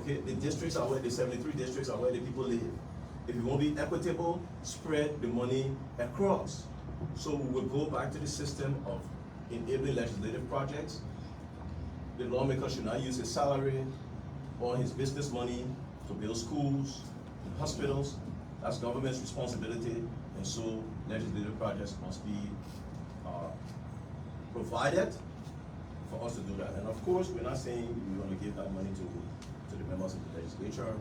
Okay, the districts are where the 73 districts are where the people live. If you want to be equitable, spread the money across. So we will go back to the system of enabling legislative projects. The lawmaker should not use his salary or his business money to build schools and hospitals. That's government's responsibility, and so legislative projects must be provided for us to do that. And of course, we're not saying we want to give that money to the members of the legislature.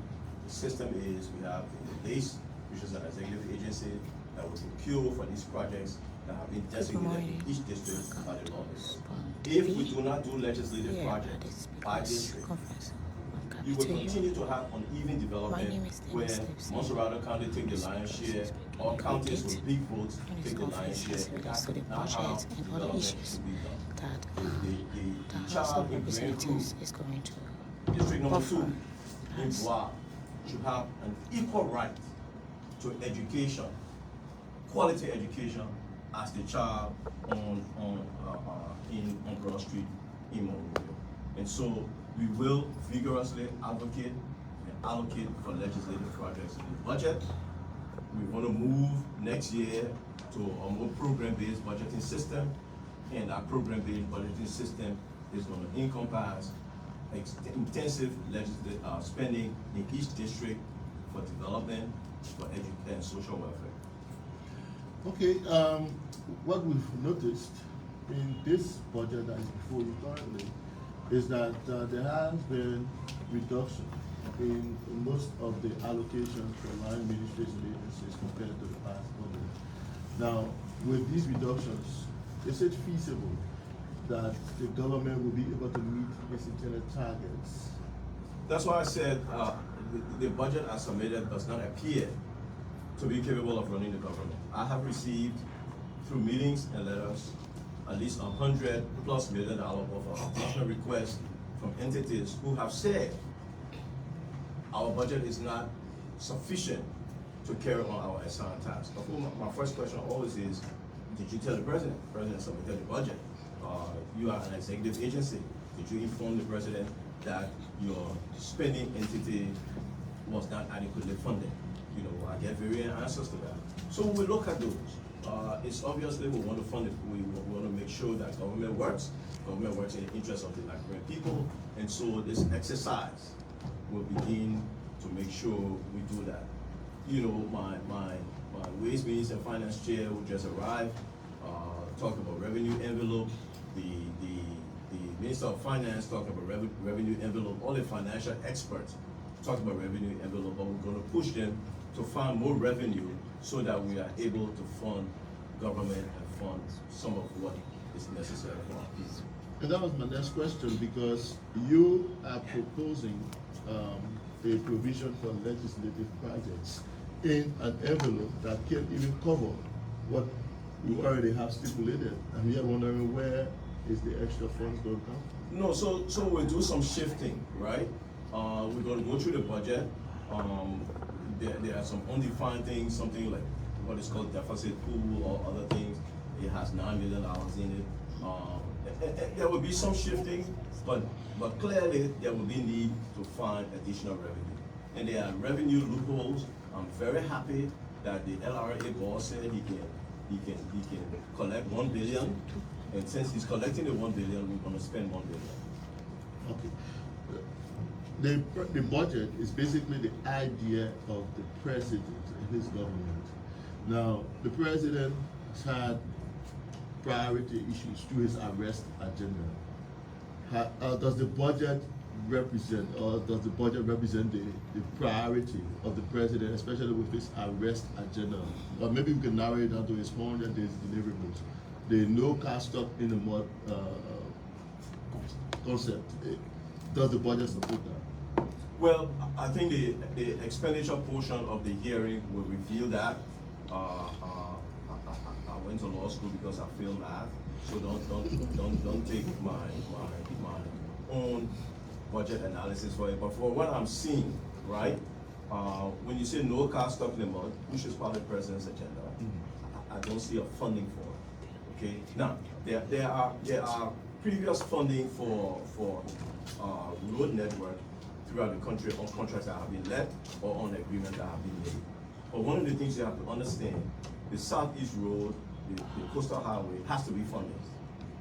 The system is we have the base, which is an executive agency that will procure for these projects that have been designated in each district by the lawmakers. If we do not do legislative projects by district, you will continue to have uneven development where Monserrato County take the lion's share, or counties with big votes take the lion's share. That's not how development should be done. The child in Representatives is going to District number 2 in Bois should have an equal right to education, quality education, as the child on Broad Street in Monrovia. And so we will vigorously advocate and allocate for legislative projects in the budget. We want to move next year to a more program-based budgeting system, and that program-based budgeting system is going to encompass intensive legislative spending in each district for development, for education, and social welfare. Okay, what we've noticed in this budget that is before you currently is that there has been reduction in most of the allocations for line administration agencies compared to the past budget. Now, with these reductions, is it feasible that the government will be able to meet its intended targets? That's why I said the budget as submitted does not appear to be capable of running the government. I have received, through meetings and letters, at least $100+ million worth of additional requests from entities who have said our budget is not sufficient to carry on our assigned tasks. Of course, my first question always is, did you tell the president? The president submitted the budget. You are an executive agency. Did you inform the president that your spending entity was not adequately funded? You know, I get varying answers to that. So we look at those. It's obviously we want to fund it. We want to make sure that government works in the interest of the Nigerian people. And so this exercise will begin to make sure we do that. You know, my Ways, Means and Finance chair who just arrived talked about revenue envelope. The Minister of Finance talked about revenue envelope. All the financial experts talked about revenue envelope, but we're going to push them to find more revenue so that we are able to fund government and fund some of what is necessary for our people. And that was my next question, because you are proposing a provision for legislative projects in an envelope that can't even cover what we already have stipulated. And we are wondering, where is the extra funds going to come? No, so we'll do some shifting, right? We're going to go through the budget. There are some undefined things, something like what is called deficit pool or other things. It has $9 million in it. There will be some shifting, but clearly there will be need to find additional revenue. And there are revenue loopholes. I'm very happy that the LRA boss said he can collect $1 billion, and since he's collecting the $1 billion, we're going to spend $1 billion. Okay. The budget is basically the idea of the president and his government. Now, the president has had priority issues through his arrest agenda. Does the budget represent, or does the budget represent the priority of the president, especially with his arrest agenda? Or maybe we can narrow it down to his 100 days deliverables. The no car stuck in the mud concept. Does the budget support that? Well, I think the expenditure portion of the hearing will reveal that. I went to law school because I failed math, so don't take my own budget analysis for it. But for what I'm seeing, right? When you say no car stuck in the mud, which is part of the president's agenda, I don't see a funding for it. Okay. Now there are previous funding for road network throughout the country on contracts that have been let or on agreements that have been made. But one of the things you have to understand, the Southeast Road, the coastal highway has to be funded.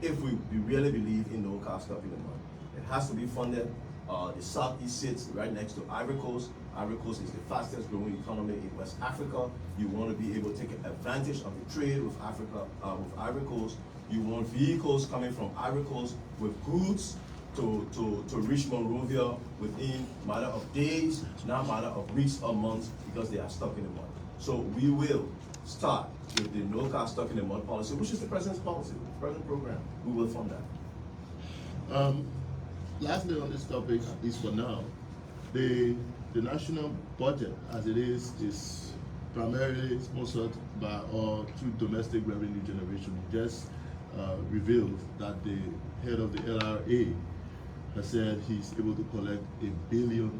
If we really believe in no car stuff in the mud, it has to be funded. The Southeast sits right next to Ivory Coast. Ivory Coast is the fastest growing economy in West Africa. You want to be able to take advantage of the trade with Africa, with Ivory Coast. You want vehicles coming from Ivory Coast with goods to reach Monrovia within a matter of days, not a matter of weeks or months, because they are stuck in the mud. So we will start with the no car stuck in the mud policy, which is the president's policy, the present program. We will fund that. Lastly on this topic, at least for now, the national budget as it is primarily sponsored by or through domestic revenue generation. It just revealed that the head of the LRA has said he's able to collect $1 billion.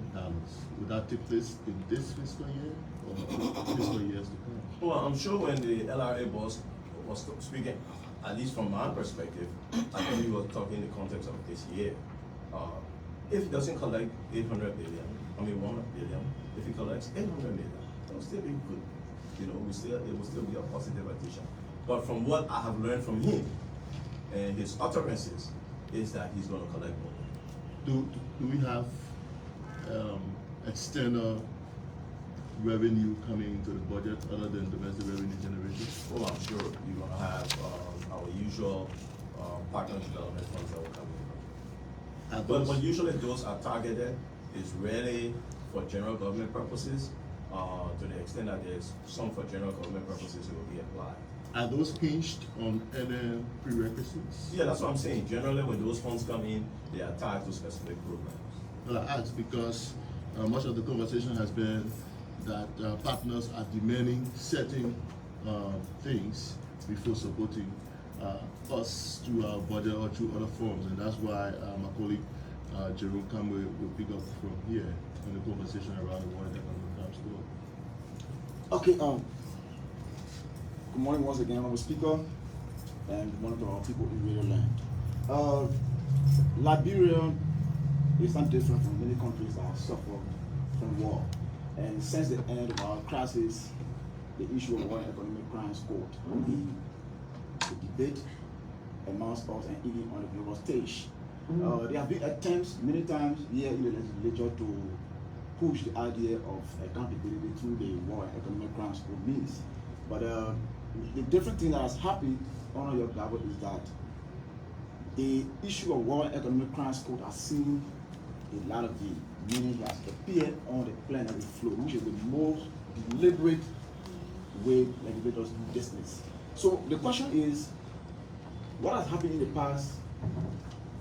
Would that take place in this fiscal year or fiscal years to come? Well, I'm sure when the LRA boss was speaking, at least from my perspective, I think he was talking in the context of this year. If he doesn't collect 1 billion, if he collects 800 million, it'll still be good. You know, it will still be a positive addition. But from what I have learned from him and his utterances is that he's going to collect more. Do we have external revenue coming into the budget other than domestic revenue generation? Oh, I'm sure you're going to have our usual partner development funds that will come in. But usually those are targeted, is really for general government purposes, to the extent that there's some for general government purposes it will be applied. Are those hinged on any prerequisites? Yeah, that's what I'm saying. Generally, when those funds come in, they are tied to specific programs. Well, I ask because much of the conversation has been that partners are demanding certain things before supporting us through our budget or through other forms, and that's why my colleague Jerome Kamwe will pick up from here in the conversation around the World Economic Times Score. Okay, good morning once again, Honorable Speaker, and good morning to our people in Radio Land. Liberia is not different from many countries that have suffered from war, and since the end of our crisis, the issue of war and economic crimes court will be the debate amongst us and even on the global stage. There have been attempts many times here in the legislature to push the idea of accountability through the war and economic crimes court means. But the different thing that has happened on your level is that the issue of war and economic crimes court has seen a lot of the meaning has appeared on the plenary floor, which is the most deliberate way legislators do business. So the question is, what has happened in the past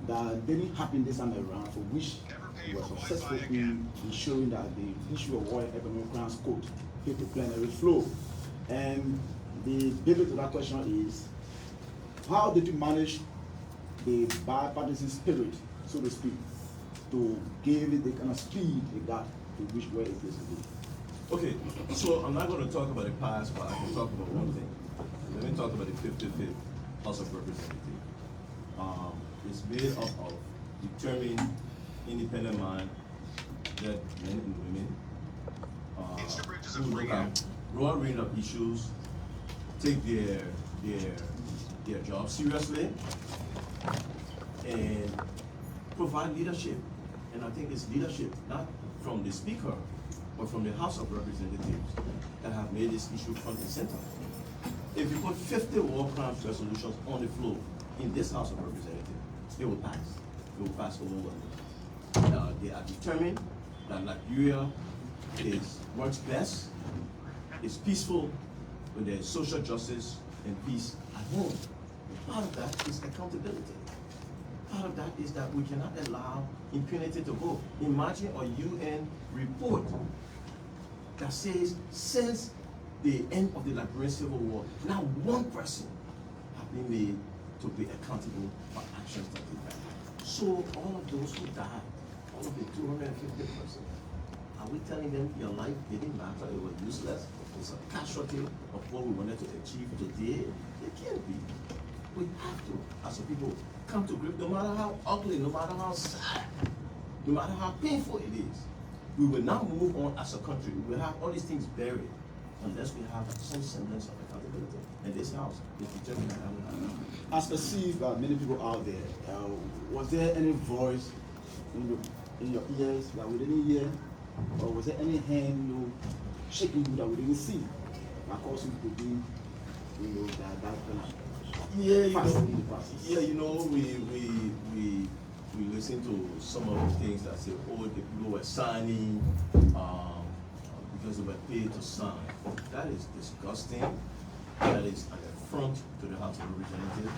that didn't happen this time around, for which we were successful in ensuring that the issue of war and economic crimes court hit the plenary floor? And the debate to that question is, how did you manage the bipartisan spirit, so to speak, to give it the kind of speed it got to which where it is today? Okay, so I'm not going to talk about the past, but I can talk about one thing. Let me talk about the 55th House of Representatives. It's made up of determined, independent men and women who look at broad range of issues, take their job seriously, and provide leadership. And I think it's leadership, not from the Speaker, but from the House of Representatives, that have made this issue front and center. If you put 50 war crimes resolutions on the floor in this House of Representatives, it will pass. It will pass overwhelmingly. They are determined that Liberia works best, is peaceful when there is social justice and peace at home. And part of that is accountability. Part of that is that we cannot allow impunity to go. Imagine a UN report that says since the end of the Liberian Civil War, not one person has been made to be accountable for actions that they have. So all of those who died, all of the 250 persons, are we telling them your life didn't matter, it was useless, it's a casualty of what we wanted to achieve today? It can't be. We have to, as a people, come to grips, no matter how ugly, no matter how sad no matter how painful it is. We will not move on as a country. We will have all these things buried unless we have some semblance of accountability. And this house is determined to have that. As perceived by many people out there, was there any voice in your ears that we didn't hear, or was there any hand shaking you that we didn't see that caused you to be, that kind of fast in the process? Yeah, we listen to some of the things that say, oh, the people were signing because they were paid to sign. That is disgusting. That is an affront to the House of Representatives.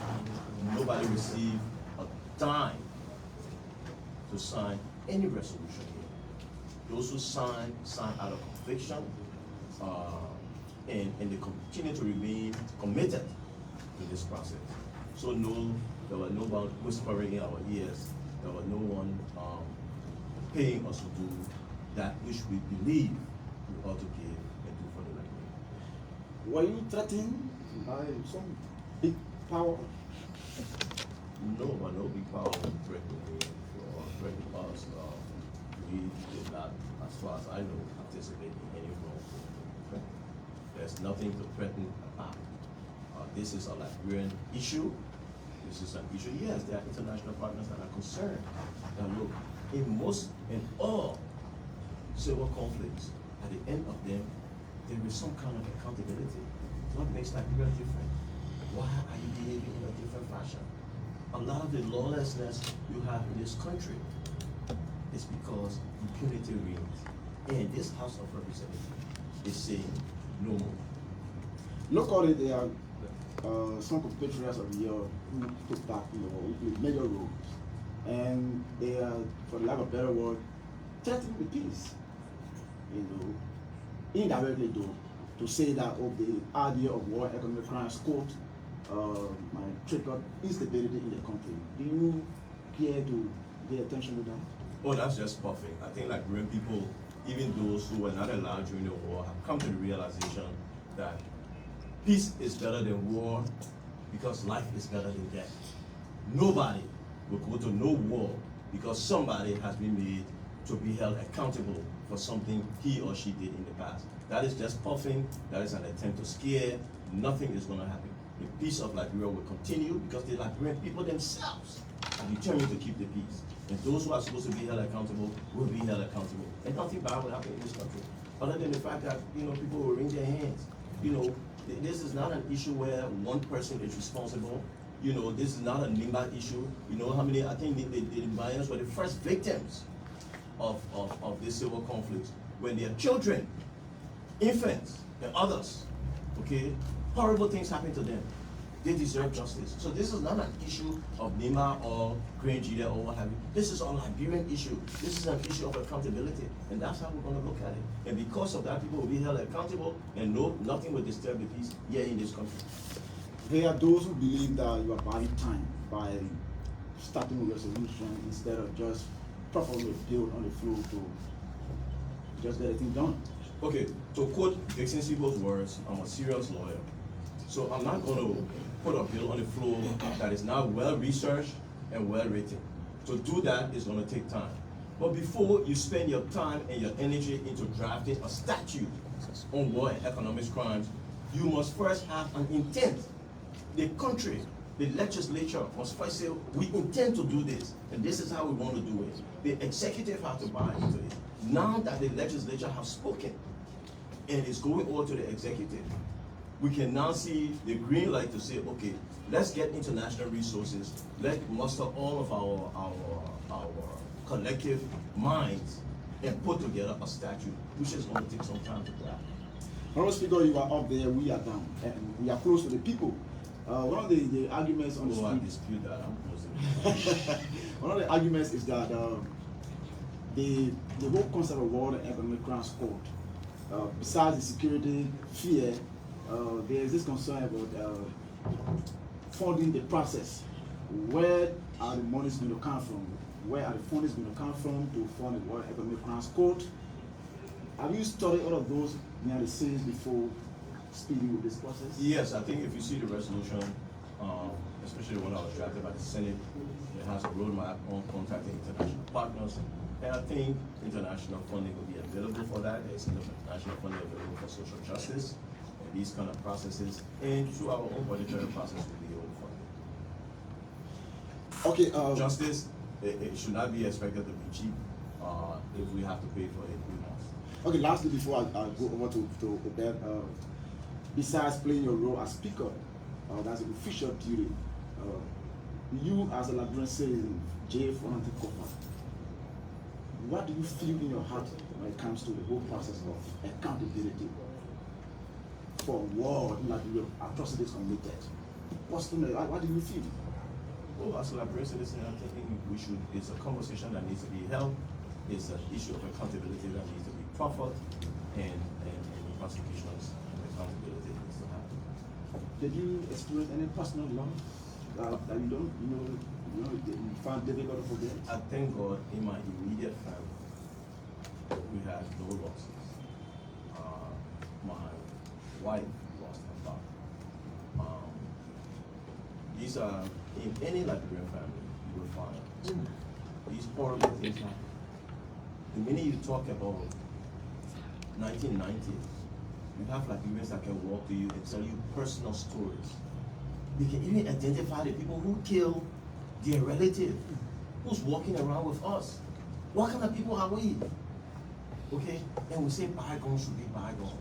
Nobody received a dime to sign any resolution here. Those who sign out of conviction, and they continue to remain committed to this process. So no, there was no one whispering in our ears. There was no one paying us to do that which we believe we ought to give and do for the Liberia. Were you threatened by some big power? No, but no big power will threaten me or threaten us. We did not, as far as I know, participate in any wrongful. There's nothing to threaten about. This is a Liberian issue. This is an issue. Yes, there are international partners that are concerned. That look, in all civil conflicts, at the end of them, there is some kind of accountability. What makes Nigeria different? Why are you behaving in a different fashion? A lot of the lawlessness you have in this country is because impunity reigns. And this House of Representatives is saying no more. Locally, there are some compatriots of yours who took back, who played major roles, and they are, for the lack of a better word, threatening the peace. Indirectly though, to say that the idea of war, economic crimes, quote, might trigger instability in the country. Do you care to pay attention to that? Oh, that's just puffing. I think Liberian people, even those who were not allowed during the war, have come to the realization that peace is better than war because life is better than death. Nobody will go to no war because somebody has been made to be held accountable for something he or she did in the past. That is just puffing. That is an attempt to scare. Nothing is going to happen. The peace of Liberia will continue because the Liberian people themselves are determined to keep the peace. And those who are supposed to be held accountable will be held accountable. And nothing bad will happen in this country, other than the fact that people will wring their hands. This is not an issue where one person is responsible. This is not a NIMBA issue. How many? I think the Mayans were the first victims of this civil conflict when their children, infants, and others, horrible things happen to them. They deserve justice. So this is not an issue of NIMA or Grand Nigeria or what have you. This is a Liberian issue. This is an issue of accountability. And that's how we're going to look at it. And because of that, people will be held accountable and nothing will disturb the peace here in this country. There are those who believe that you are buying time by starting a resolution instead of just properly build on the floor to just get everything done. Okay, to quote Dixon Siebold's words, I'm a serious lawyer. So I'm not going to put a bill on the floor that is not well researched and well written. To do that is going to take time. But before you spend your time and your energy into drafting a statute on war and economic crimes, you must first have an intent. The country, the legislature must first say, we intend to do this, and this is how we want to do it. The executive has to buy into it. Now that the legislature has spoken and is going over to the executive, we can now see the green light to say, okay, let's get international resources, let's muster all of our collective minds and put together a statute, which is going to take some time to draft. Honorable Speaker, you are up there, we are down, and we are close to the people. One of the arguments on the street. I dispute that. I'm close to the one of the arguments is that the whole concept of war and economic crimes court, besides the security fear, there is this concern about funding the process. Where are the monies going to come from? Where are the funds going to come from to fund the World Economic Crimes Court? Have you studied all of those behind the scenes before speeding with this process? Yes, I think if you see the resolution, especially the one that was drafted by the Senate, it has a roadmap on contacting international partners And I think international funding will be available for that. There's international funding available for social justice and these kind of processes. And through our own budgetary process, we'll be able to fund it. Okay. Justice, it should not be expected to be cheap if we have to pay for it. We must. Okay, lastly, before I go over to Obed, besides playing your role as speaker, that's an official duty. You, as a Liberian citizen, J. Fonante Kofa, what do you feel in your heart when it comes to the whole process of accountability for war in Liberia, atrocities committed? What do you feel? Well, as a Liberian citizen, I'm thinking it's a conversation that needs to be held. It's an issue of accountability that needs to be proffered, and prosecutions and accountability needs to happen. Did you experience any personal loss that you found difficult to forget? I thank God in my immediate family, we had no losses. My wife lost her father. These are, in any Liberian family, you will find these horrible things happen. The minute you talk about 1990, you have Liberians that can walk to you and tell you personal stories. They can even identify the people who killed their relative, who's walking around with us. What kind of people are we? Okay? And we say bygones should be bygones.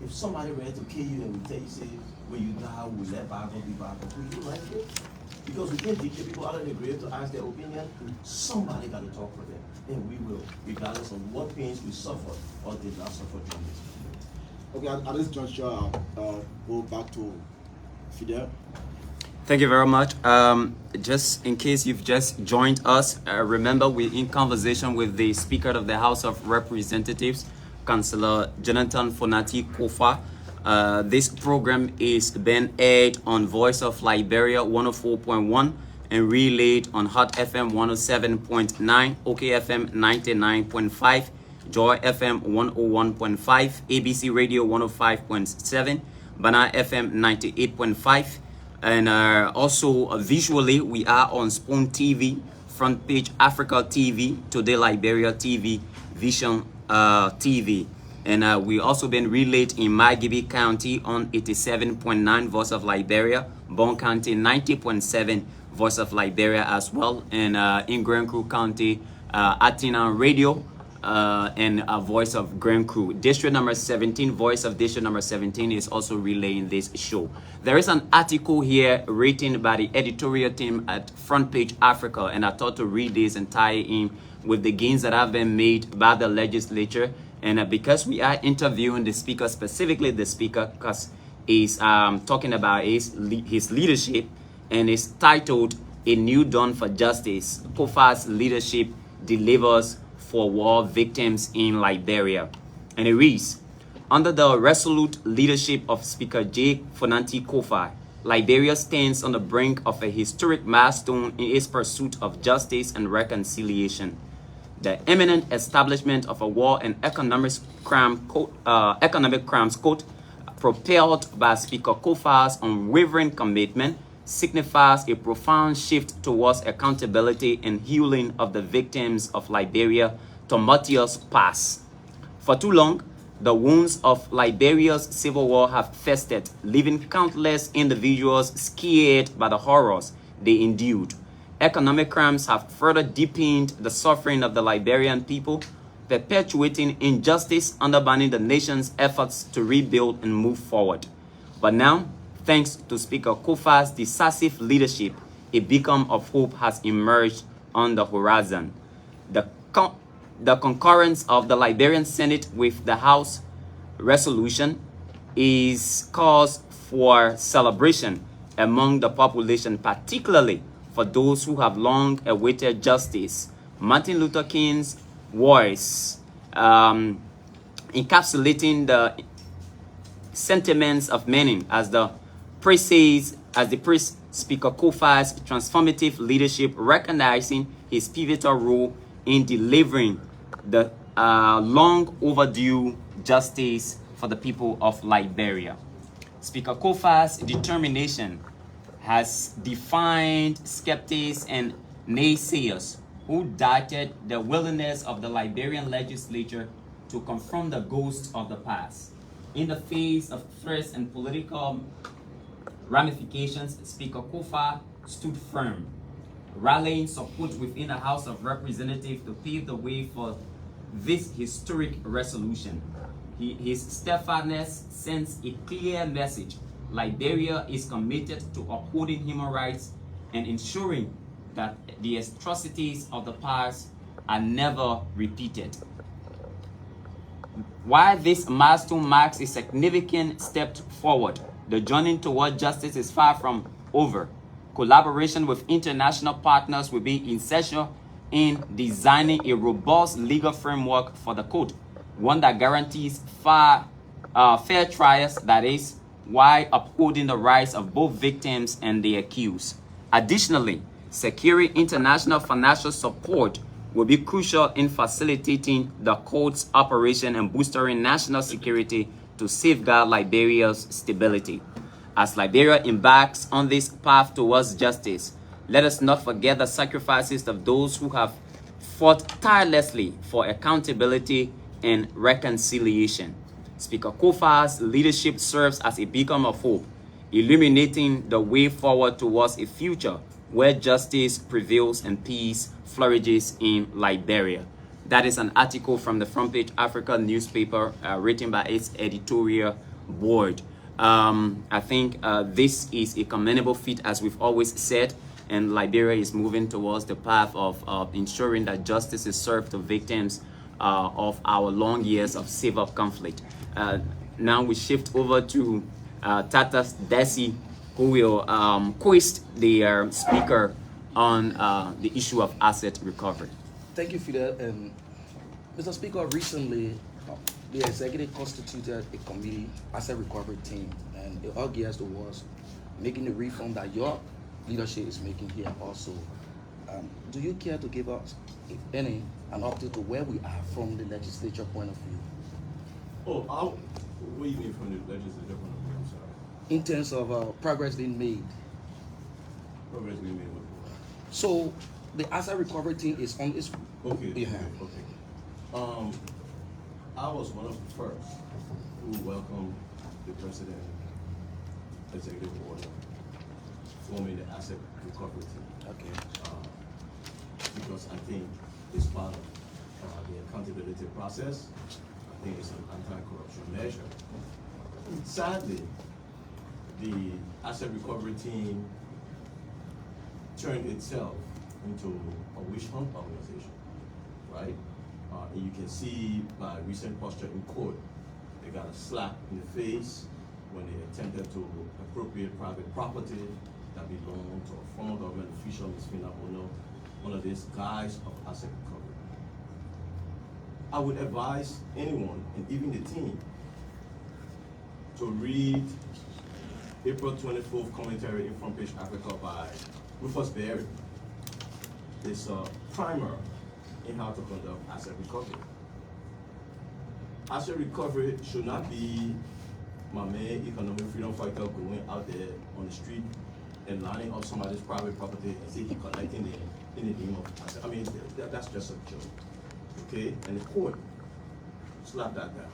If somebody ready to kill you and we tell you, say, when you die, we let bygones be bygones, will you like it? Because we can't dictate people out of the grave to ask their opinion. Somebody got to talk for them. And we will, regardless of what pains we suffered or did not suffer during this period. Okay, at this juncture, go back to Fidel. Thank you very much. Just in case you've just joined us, remember we're in conversation with the Speaker of the House of Representatives, Councillor Jonathan Fonati Kofa. This program is being aired on Voice of Liberia 104.1 and relayed on Hot FM 107.9, OK FM 99.5, Joy FM 101.5, ABC Radio 105.7, Bana FM 98.5. And also visually, we are on Spoon TV, Front Page Africa TV, Today Liberia TV, Vision TV. And we also been relayed in Magibi County on 87.9 Voice of Liberia, Bon County 90.7 Voice of Liberia as well, and in Grand Crew County, Atina Radio and Voice of Grand Crew. District number 17, Voice of District number 17 is also relaying this show. There is an article here written by the editorial team at Front Page Africa, and I thought to read this and tie it in with the gains that have been made by the legislature. And because we are interviewing the speaker, specifically the speaker, because he's talking about his leadership, and it's titled A New Dawn for Justice. Kofa's leadership delivers for war victims in Liberia. And it reads, under the resolute leadership of Speaker J. Fonante Kofa, Liberia stands on the brink of a historic milestone in its pursuit of justice and reconciliation. The imminent establishment of a war and economic crimes court, propelled by Speaker Kofa's unwavering commitment, signifies a profound shift towards accountability and healing of the victims of Liberia's tumultuous past. For too long, the wounds of Liberia's civil war have festered, leaving countless individuals scared by the horrors they endured. Economic crimes have further deepened the suffering of the Liberian people, perpetuating injustice, undermining the nation's efforts to rebuild and move forward. But now, thanks to Speaker Kofa's decisive leadership, a beacon of hope has emerged on the horizon. The concurrence of the Liberian Senate with the House resolution is cause for celebration among the population, particularly for those who have long awaited justice. Martin Luther King's voice, encapsulating the sentiments of many, as the priest Speaker Kofa's transformative leadership, recognizing his pivotal role in delivering the long overdue justice for the people of Liberia. Speaker Kofa's determination has defied skeptics and naysayers who doubted the willingness of the Liberian legislature to confront the ghosts of the past. In the face of threats and political ramifications, Speaker Kofa stood firm, rallying support within the House of Representatives to pave the way for this historic resolution. His steadfastness sends a clear message. Liberia is committed to upholding human rights and ensuring that the atrocities of the past are never repeated. While this milestone marks a significant step forward, the journey toward justice is far from over. Collaboration with international partners will be essential in designing a robust legal framework for the court, one that guarantees fair trials, that is, while upholding the rights of both victims and the accused. Additionally, securing international financial support will be crucial in facilitating the court's operation and boosting national security to safeguard Liberia's stability. As Liberia embarks on this path towards justice, let us not forget the sacrifices of those who have fought tirelessly for accountability and reconciliation. Speaker Kofa's leadership serves as a beacon of hope, illuminating the way forward towards a future where justice prevails and peace flourishes in Liberia. That is an article from the Front Page Africa newspaper written by its editorial board. I think this is a commendable feat, as we've always said, and Liberia is moving towards the path of ensuring that justice is served to victims of our long years of civil conflict. Now we shift over to Tatas Desi, who will quiz the speaker on the issue of asset recovery. Thank you, Fidel. Mr. Speaker, recently the executive constituted a committee, asset recovery team, and it all gears towards making the reform that your leadership is making here also. Do you care to give us, if any, an update to where we are from the legislature point of view? What do you mean from the legislature point of view? I'm sorry. In terms of progress being made. Progress being made with So the asset recovery team is on its Okay. Yeah. Okay. I was one of the first who welcomed the president executive order forming the asset recovery team. Okay. Because I think it's part of the accountability process. I think it's an anti-corruption measure. Sadly, the asset recovery team turned itself into a witch hunt organization, right? And you can see by recent posture in court, they got a slap in the face when they attempted to appropriate private property that belonged to a former government official, Ms. Fina Ono, one of these guys of asset recovery. I would advise anyone, and even the team, to read April 24th commentary in Front Page Africa by Rufus Berry. It's a primer in how to conduct asset recovery. Asset recovery should not be my man, economic freedom fighter, going out there on the street and lining up somebody's private property and say he's collecting it in the name of asset. I mean, that's just a joke, okay? And the court slapped that down.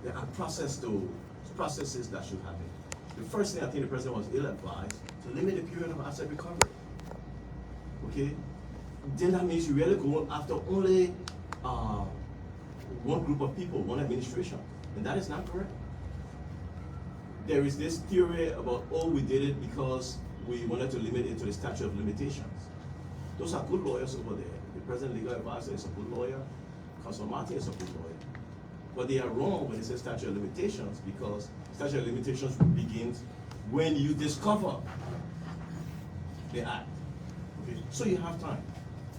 There are processes that should happen. The first thing I think the president was ill-advised to limit the period of asset recovery, okay? Then that means you really go after only one group of people, one administration, and that is not correct. There is this theory about, oh, we did it because we wanted to limit it to the statute of limitations. Those are good lawyers over there. The president legal advisor is a good lawyer. Councilor Martin is a good lawyer. But they are wrong when they say statute of limitations, because statute of limitations begins when you discover the act. Okay? So you have time.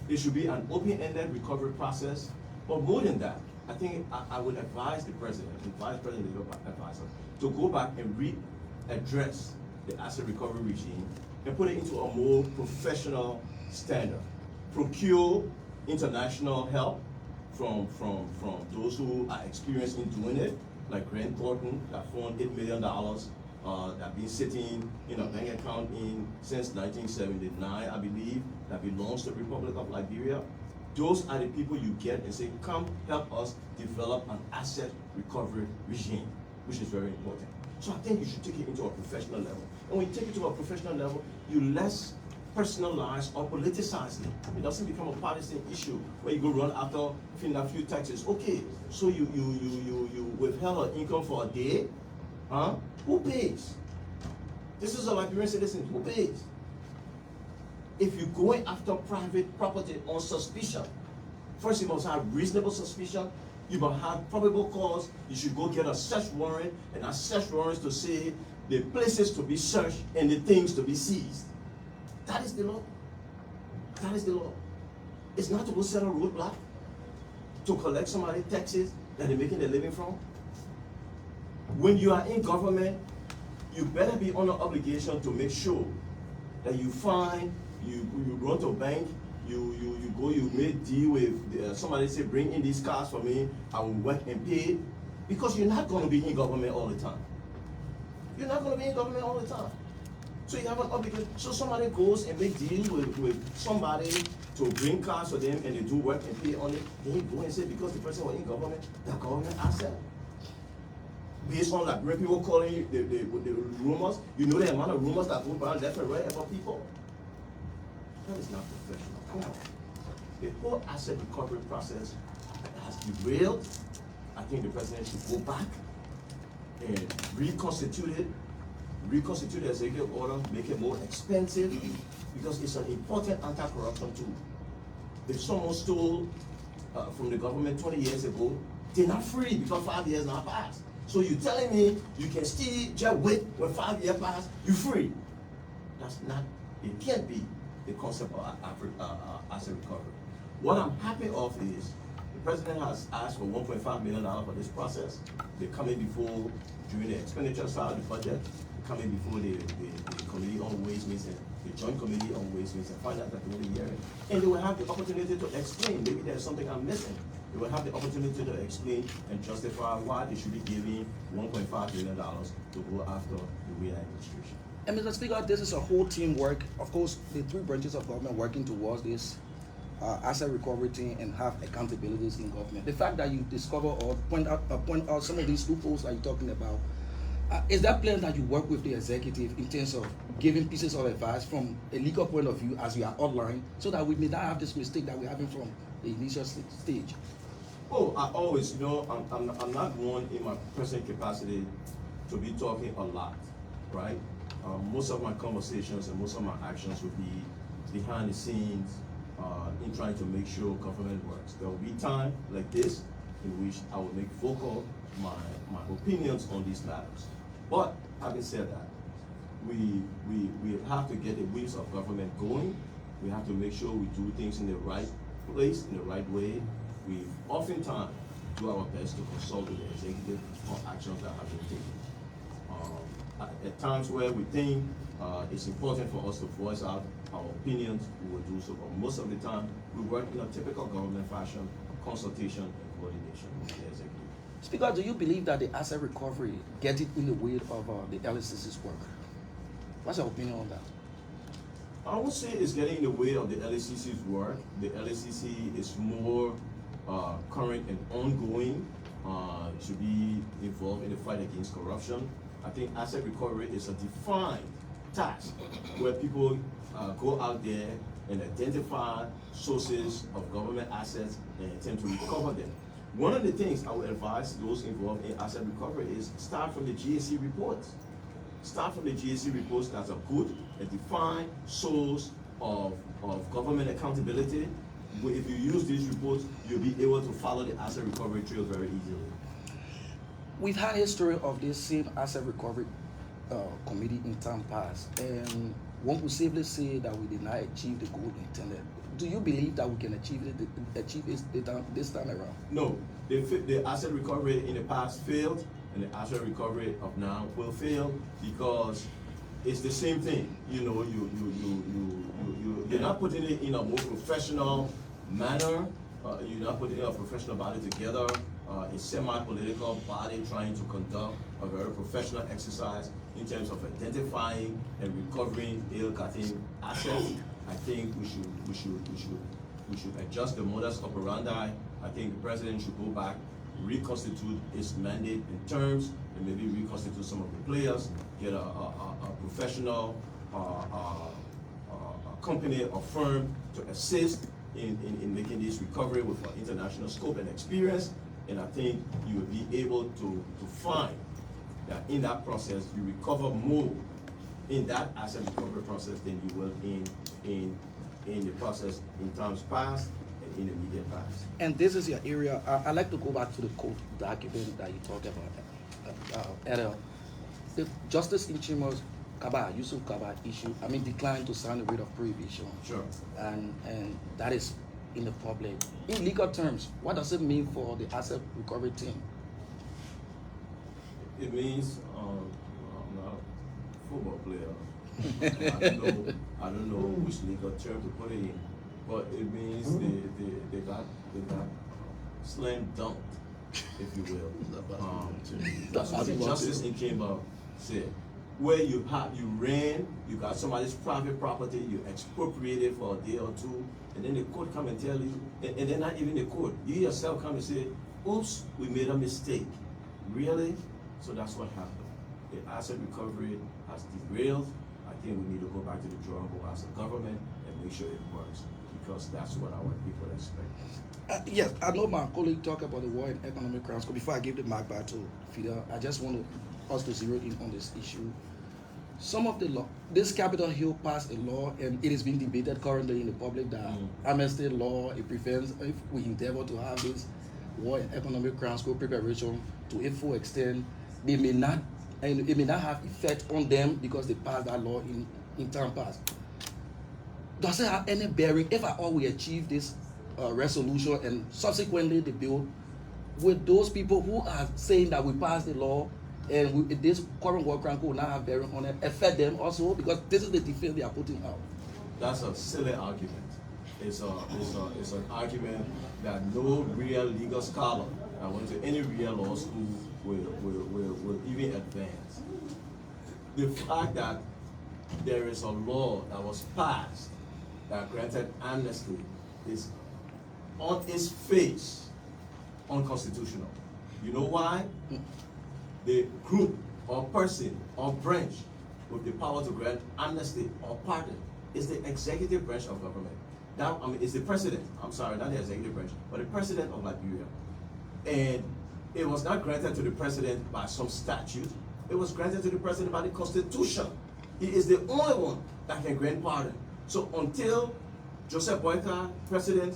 It should be an open-ended recovery process, but more than that, I think I would advise the president, and vice president legal advisor, to go back and address the asset recovery regime and put it into a more professional standard. Procure international help from those who are experienced in doing it, like Grant Thornton, that found $8 million that have been sitting in a bank account since 1979, I believe, that belongs to the Republic of Liberia. Those are the people you get and say, come help us develop an asset recovery regime, which is very important. So I think you should take it into a professional level. And when you take it to a professional level, you less personalize or politicize it. It doesn't become a partisan issue where you go run after filling a few taxes. Okay, so you withheld an income for a day. Huh? Who pays? This is a Liberian citizen. Who pays? If you're going after private property on suspicion, first you must have reasonable suspicion. You must have probable cause. You should go get a search warrant, and a search warrant to say the places to be searched and the things to be seized. That is the law. That is the law. It's not to go set a roadblock to collect somebody's taxes that they're making their living from. When you are in government, you better be under obligation to make sure that you find, you run to a bank, you make deal with somebody say, bring in these cars for me, I will work and pay, because you're not going to be in government all the time. You're not going to be in government all the time. So you have an obligation. So somebody goes and make deal with somebody to bring cars for them and they do work and pay on it. Then you go and say, because the person was in government, the government asset. Based on like people calling you the rumors, you know the amount of rumors that go around left and right about people. That is not professional. Come on. The whole asset recovery process has derailed. I think the president should go back and reconstitute the executive order, make it more expensive, because it's an important anti-corruption tool. If someone stole from the government 20 years ago, they're not free because 5 years now passed. So you're telling me you can still just wait when 5 years pass, you're free. That's not, it can't be the concept of asset recovery. What I'm happy of is the president has asked for $1.5 million for this process. They're coming before, during the expenditure side of the budget, coming before the committee on ways, means the joint committee on ways, means and finance at the end of the year, and they will have the opportunity to explain. Maybe there's something I'm missing. They will have the opportunity to explain and justify why they should be giving $1.5 million to go after the Weir administration. And Mr. Speaker, this is a whole team work. Of course, the three branches of government working towards this asset recovery team and have accountabilities in government. The fact that you discover or point out some of these loopholes that you're talking about, is that plan that you work with the executive in terms of giving pieces of advice from a legal point of view as you are outlined, so that we may not have this mistake that we're having from the initial stage? Oh, I always, I'm not one in my present capacity to be talking a lot, right? Most of my conversations and most of my actions will be behind the scenes in trying to make sure government works. There will be time like this in which I will make vocal my opinions on these matters. But having said that, we have to get the wheels of government going. We have to make sure we do things in the right place, in the right way. We oftentimes do our best to consult with the executive on actions that have been taken. At times where we think it's important for us to voice out our opinions, we will do so. But most of the time, we work in a typical government fashion, consultation and coordination with the executive. Speaker, do you believe that the asset recovery gets it in the way of the LSCC's work? What's your opinion on that? I would say it's getting in the way of the LSCC's work. The LSCC is more current and ongoing, to be involved in the fight against corruption. I think asset recovery is a defined task where people go out there and identify sources of government assets and attempt to recover them. One of the things I would advise those involved in asset recovery is start from the GAC reports. Start from the GAC reports. That's a good and defined source of government accountability. If you use these reports, you'll be able to follow the asset recovery trail very easily. We've had a history of this same asset recovery committee in time past, and one could safely say that we did not achieve the goal intended. Do you believe that we can achieve it this time around? No, the asset recovery in the past failed, and the asset recovery of now will fail because it's the same thing. You're not putting it in a more professional manner. You're not putting a professional body together a semi-political body trying to conduct a very professional exercise in terms of identifying and recovering ill-gotten assets. I think we should adjust the modus operandi. I think the president should go back, reconstitute its mandate in terms, and maybe reconstitute some of the players, get a professional company or firm to assist in making this recovery with an international scope and experience. And I think you will be able to find that in that process you recover more in that asset recovery process than you will in the process in times past and in the immediate past. And this is your area. I'd like to go back to the court document that you talked about. The Justice in Chambers Yusuf Kaba issue, declined to sign the writ of prohibition. Sure. And that is in the public. In legal terms, what does it mean for the asset recovery team? It means I'm not a football player. I don't know which legal term to put it in, but it means they got slam dunked, if you will. That's what the Justice in Chamber said. Where you ran, you got somebody's private property, you expropriated for a day or two, and then the court come and tell you, and then not even the court, you yourself come and say, oops, we made a mistake. Really? So that's what happened. The asset recovery has derailed. I think we need to go back to the drawing board as a government and make sure it works, because that's what our people expect. Yes, I know my colleague talked about the war in economic crimes. Before I give the mic back to Fidel, I just want us to zero in on this issue. Some of the law, this Capitol Hill passed a law, and it is being debated currently in the public that amnesty law, it prevents, if we endeavor to have this war in economic crimes code preparation to a full extent, it may not have effect on them because they passed that law in time past. Does it have any bearing if at all we achieve this resolution and subsequently the bill with those people who are saying that we passed the law and this current war crime code will not have bearing on it, affect them also, because this is the defense they are putting out? That's a silly argument. It's an argument that no real legal scholar that went to any real law school will even advance. The fact that there is a law that was passed that granted amnesty is on its face unconstitutional. You know why? The group or person or branch with the power to grant amnesty or pardon is the executive branch of government. That, it's the president. I'm sorry, not the executive branch, but the president of Liberia. And it was not granted to the president by some statute. It was granted to the president by the Constitution. He is the only one that can grant pardon. So until Joseph Boyka, president,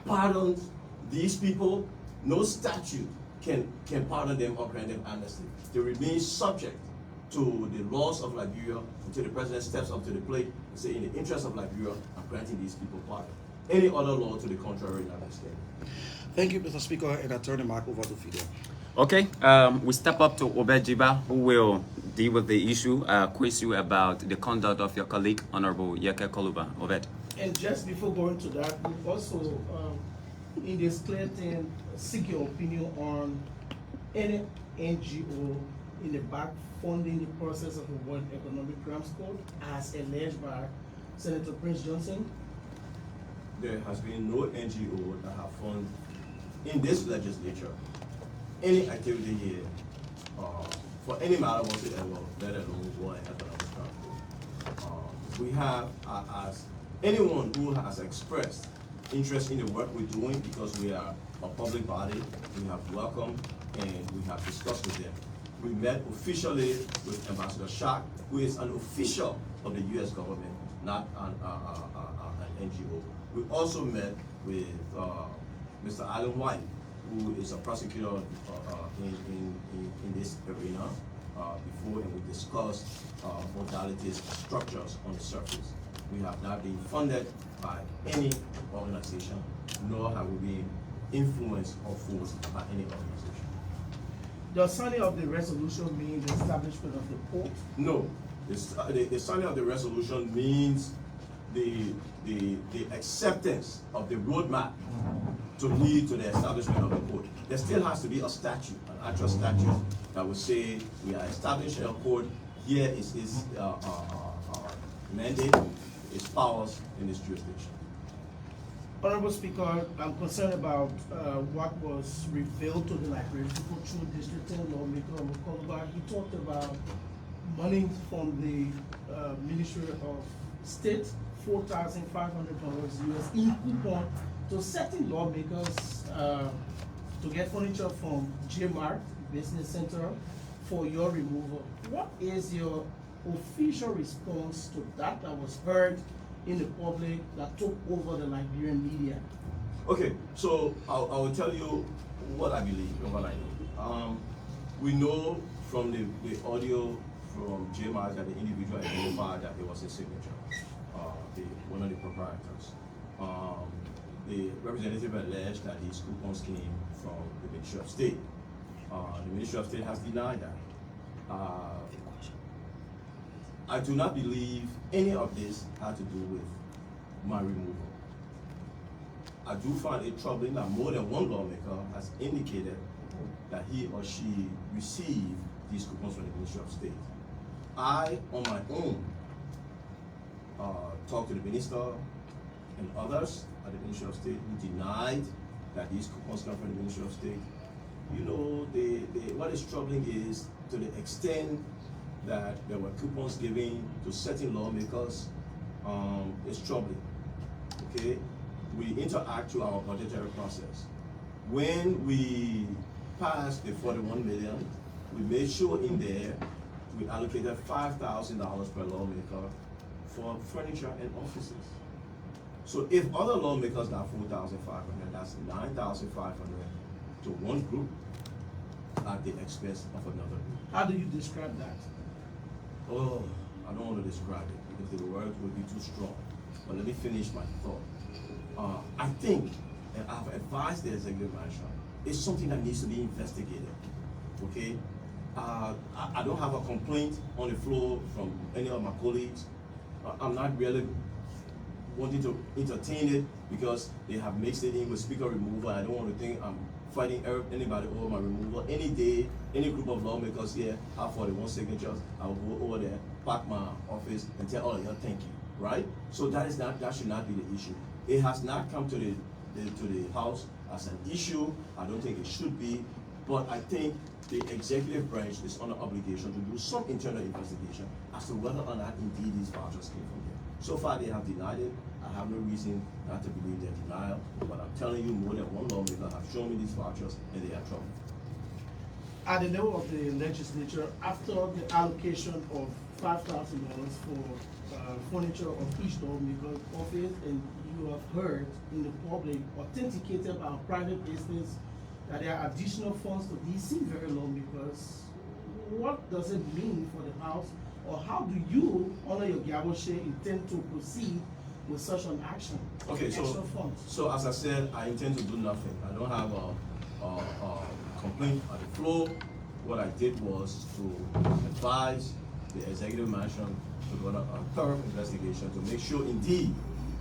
pardons these people, no statute can pardon them or grant them amnesty. They remain subject to the laws of Liberia until the president steps up to the plate and say, in the interest of Liberia, I'm granting these people pardon. Any other law to the contrary, not understand. Thank you, Mr. Speaker, and I turn the mic over to Fidel. Okay, we step up to Obed Jiba, who will deal with the issue, quiz you about the conduct of your colleague, Honorable Yeke Koluba. Obed. And just before going to that, we also, in this clear thing, seek your opinion on any NGO in the back funding the process of the World Economic Crimes Code as alleged by Senator Prince Johnson. There has been no NGO that have funded in this legislature any activity here for any matter whatsoever, let alone World Economic Crimes Code. We have, as anyone who has expressed interest in the work we're doing, because we are a public body, we have welcomed and we have discussed with them. We met officially with Ambassador Shak, who is an official of the U.S. government, not an NGO. We also met with Mr. Alan White, who is a prosecutor in this arena before, and we discussed modalities, structures on the surface. We have not been funded by any organization, nor have we been influenced or forced by any organization. Does signing of the resolution mean the establishment of the port? No, the signing of the resolution means the acceptance of the roadmap to lead to the establishment of a code. There still has to be a statute, an actual statute that will say we are establishing a code. Here is his mandate, his powers in this jurisdiction. Honorable Speaker, I'm concerned about what was revealed to the library people through District 10 Lawmaker Mokoloba. He talked about money from the Ministry of State, $4,500 US in coupon to certain lawmakers to get furniture from J-Mart Business Center for your removal. What is your official response to that was heard in the public that took over the Liberian media? Okay, so I will tell you what I believe and what I know. We know from the audio from J-Mart that the individual identified that it was his signature, one of the proprietors. The representative alleged that his coupons came from the Ministry of State. The Ministry of State has denied that. I do not believe any of this had to do with my removal. I do find it troubling that more than one lawmaker has indicated that he or she received these coupons from the Ministry of State. I, on my own, talked to the minister and others at the Ministry of State who denied that these coupons come from the Ministry of State. You know, what is troubling is to the extent that there were coupons given to certain lawmakers, is troubling. Okay, we interact through our budgetary process. When we passed the 41 million, we made sure in there we allocated $5,000 per lawmaker for furniture and offices. So if other lawmakers got 4,500, that's 9,500 to one group at the expense of another group. How do you describe that? Oh, I don't want to describe it because the words would be too strong. But let me finish my thought. I think, and I've advised the executive mansion, it's something that needs to be investigated. Okay? I don't have a complaint on the floor from any of my colleagues. I'm not really wanting to entertain it because they have mixed it in with speaker removal. I don't want to think I'm fighting anybody over my removal. Any day, any group of lawmakers here have 41 signatures, I will go over there, park my office, and tell all of you thank you, right? So that should not be the issue. It has not come to the House as an issue. I don't think it should be, but I think the executive branch is under obligation to do some internal investigation as to whether or not indeed these vouchers came from there. So far they have denied it. I have no reason not to believe their denial, but I'm telling you, more than one lawmaker have shown me these vouchers and they are trouble. At the level of the legislature, after the allocation of $5,000 for furniture of each lawmaker's office, and you have heard in the public, authenticated by a private business, that there are additional funds to these very lawmakers, what does it mean for the House, or how do you, under your Gaboshe, intend to proceed with such an action? Okay, so as I said, I intend to do nothing. I don't have a complaint at the floor. What I did was to advise the executive mansion to run a thorough investigation to make sure indeed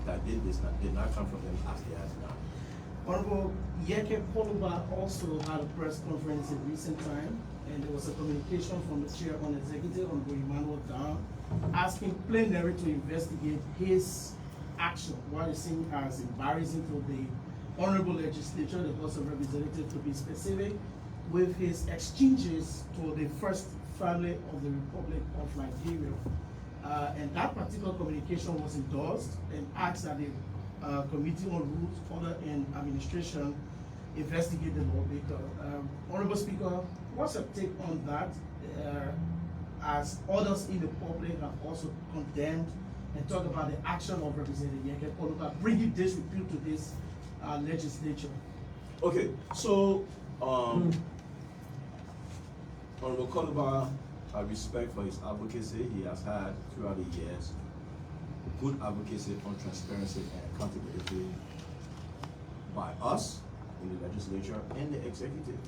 that this did not come from them as they have done. Honorable Yeke Poluba also had a press conference in recent time, and there was a communication from the chair on executive, Honorable Emmanuel Down, asking plenary to investigate his action, what is seen as embarrassing to the honorable legislature, the House of Representatives to be specific, with his exchanges to the first family of the Republic of Nigeria. And that particular communication was endorsed and asked that the Committee on Rules, Order and Administration investigate the lawmaker. Honorable Speaker, what's your take on that? As others in the public have also condemned and talk about the action of Representative Yeke Poluba, bringing disrepute to this legislature. Okay, so Honorable Poluba, I respect for his advocacy. He has had throughout the years good advocacy on transparency and accountability by us in the legislature and the executive.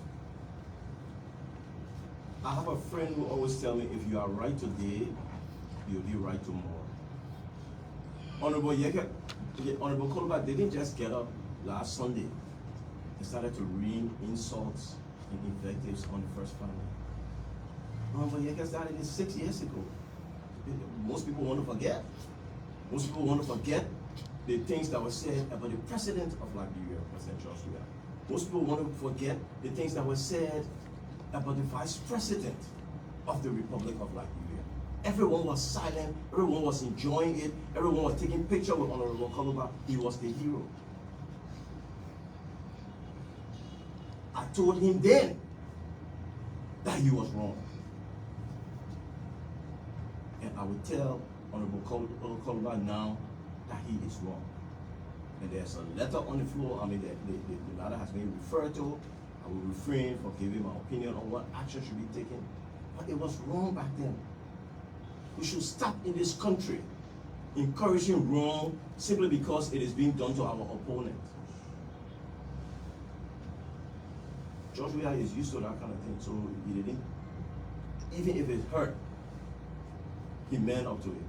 I have a friend who always tells me, if you are right today, you'll be right tomorrow. Honorable Poluba didn't just get up last Sunday and started to rain insults and invectives on the first family. But Yeke started this 6 years ago. Most people want to forget. Most people want to forget the things that were said about the president of Liberia, President George Weah. Most people want to forget the things that were said about the vice president of the Republic of Liberia. Everyone was silent, everyone was enjoying it, everyone was taking pictures with Honorable Koluba. He was the hero. I told him then that he was wrong. And I will tell Honorable Koluba now that he is wrong. And there's a letter on the floor. I mean, the matter has been referred to. I will refrain from giving my opinion on what action should be taken. But it was wrong back then. We should stop in this country encouraging wrong simply because it is being done to our opponent. George Weah is used to that kind of thing, so he didn't, even if it hurt, he man up to it.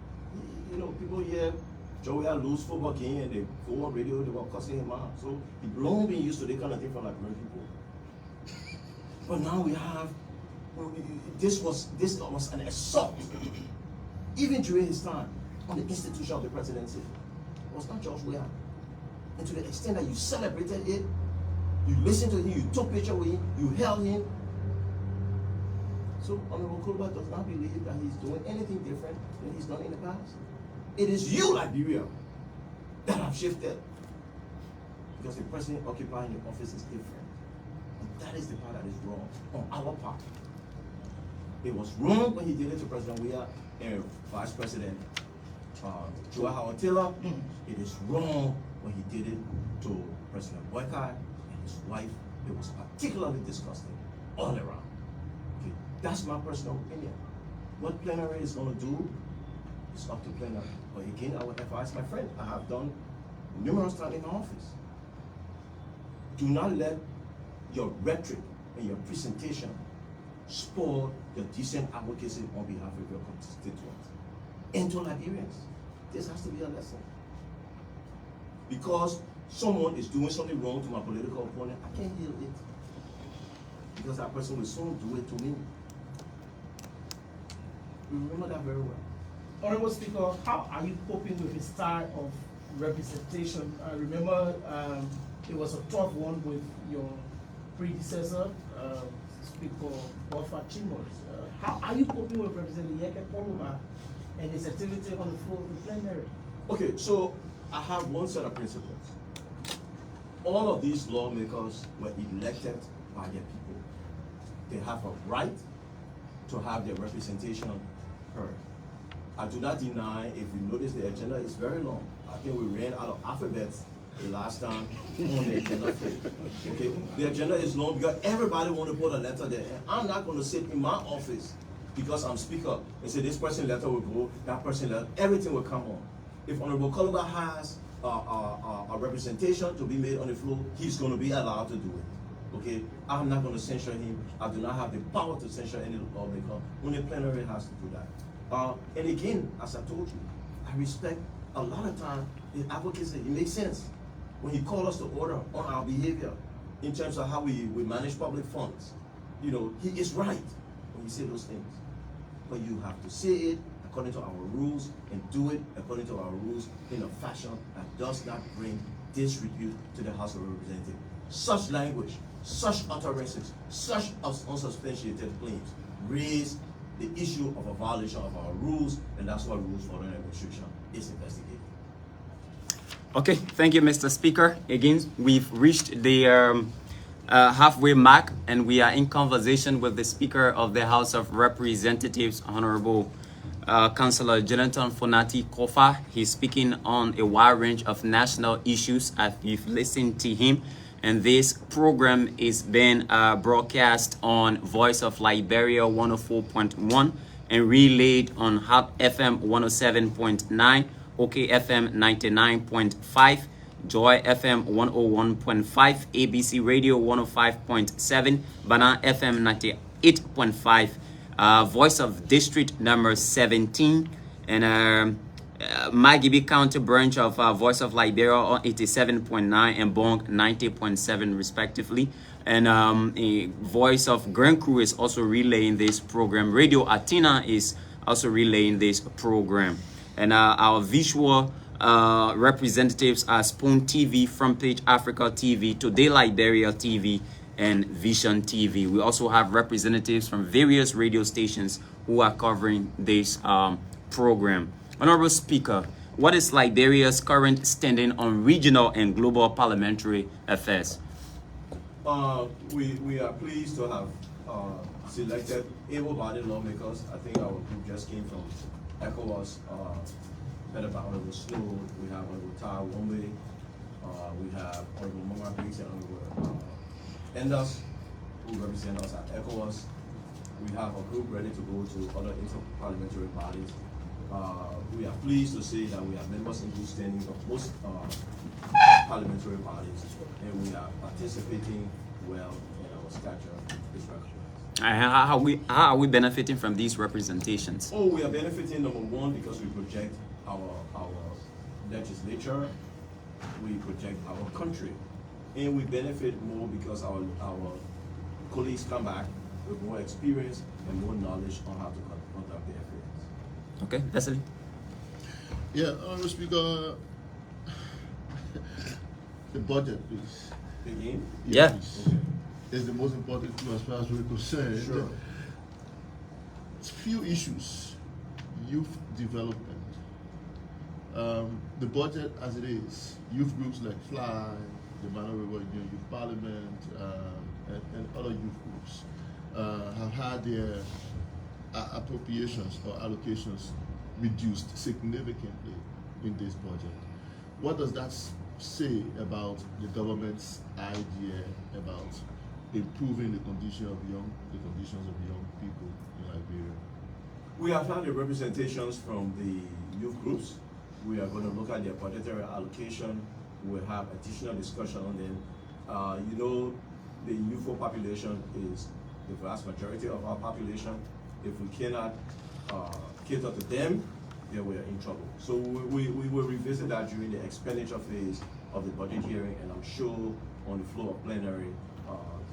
You know, people hear George Weah lose football game and they go on radio, they were cussing him out. So he long been used to that kind of thing from Liberian people. But now we have, this was an assault, even during his time, on the institution of the presidency. It was not George Weah. And to the extent that you celebrated it, you listened to him, you took picture with him, you held him. So Honorable Koluba does not believe that he's doing anything different than he's done in the past. It is you, Liberia, that have shifted. Because the president occupying the office is different. And that is the part that is wrong on our part. It was wrong when he did it to President Weah and Vice President Joe Howard Taylor. It is wrong when he did it to President Boycott and his wife. It was particularly disgusting all around. Okay, that's my personal opinion. What plenary is going to do is up to plenary. But again, I would advise my friend, I have done numerous times in my office. Do not let your rhetoric and your presentation spoil your decent advocacy on behalf of your constituents. And to Liberians, this has to be a lesson. Because someone is doing something wrong to my political opponent, I can't heal it. Because that person will soon do it to me. Remember that very well. Honorable Speaker, how are you coping with the style of representation? I remember it was a tough one with your predecessor, Speaker Boffa Chimos. How are you coping with Representative Yeke Koluba and his activity on the floor of the plenary? Okay, so I have one set of principles. All of these lawmakers were elected by their people. They have a right to have their representation heard. I do not deny, if you notice, the agenda is very long. I think we ran out of alphabets the last time on the agenda. Okay, the agenda is long because everybody want to put a letter there. And I'm not going to sit in my office because I'm speaker and say this person letter will go, that person letter, everything will come on. If Honorable Koluba has a representation to be made on the floor, he's going to be allowed to do it. Okay, I'm not going to censure him. I do not have the power to censure any lawmaker. Only plenary has to do that. And again, as I told you, I respect a lot of time his advocacy. It makes sense when he calls us to order on our behavior in terms of how we manage public funds. You know, he is right when he says those things. But you have to say it according to our rules and do it according to our rules in a fashion that does not bring disrepute to the House of Representatives. Such language, such utterances, such unsubstantiated claims raise the issue of a violation of our rules, and that's why Rules for Administration is investigated. Okay, thank you, Mr. Speaker. Again, we've reached the halfway mark, and we are in conversation with the Speaker of the House of Representatives, Honorable Councillor Jonathan Fonati Kofa. He's speaking on a wide range of national issues as you've listened to him. And this program is being broadcast on Voice of Liberia 104.1 and relayed on Hub FM 107.9, OK FM 99.5, Joy FM 101.5, ABC Radio 105.7, Bana FM 98.5, Voice of District number 17, and Magibi County branch of Voice of Liberia on 87.9 and Bong 90.7 respectively. And a Voice of Grand Crew is also relaying this program. Radio Atina is also relaying this program. And our visual representatives are Spoon TV, Front Page Africa TV, Today Liberia TV, and Vision TV. We also have representatives from various radio stations who are covering this program. Honorable Speaker, what is Liberia's current standing on regional and global parliamentary affairs? We are pleased to have selected able-bodied lawmakers. I think our group just came from ECOWAS, headed by Honorable Snow. We have Honorable Tara Wombe. We have Honorable Mama Briggs and Honorable Enders, who represent us at ECOWAS. We have a group ready to go to other inter-parliamentary bodies. We are pleased to say that we are members in good standing of most parliamentary bodies, and we are participating well in our stature discussions. How are we benefiting from these representations? Oh, we are benefiting, number one, because we project our legislature, we project our country, and we benefit more because our colleagues come back with more experience and more knowledge on how to conduct their affairs. Okay, Leslie. Yeah, Honorable Speaker, the budget, please. Begin? Yeah. Please. Is the most important thing as far as we're concerned. Sure. Few issues. Youth development. The budget as it is, youth groups like FLY, the Manor Youth Parliament, and other youth groups have had their appropriations or allocations reduced significantly in this budget. What does that say about the government's idea about improving the conditions of young people in Liberia? We have had the representations from the youth groups. We are going to look at their budgetary allocation. We'll have additional discussion on them. You know, the youthful population is the vast majority of our population. If we cannot cater to them, then we're in trouble. So we will revisit that during the expenditure phase of the budget hearing, and I'm sure on the floor of plenary,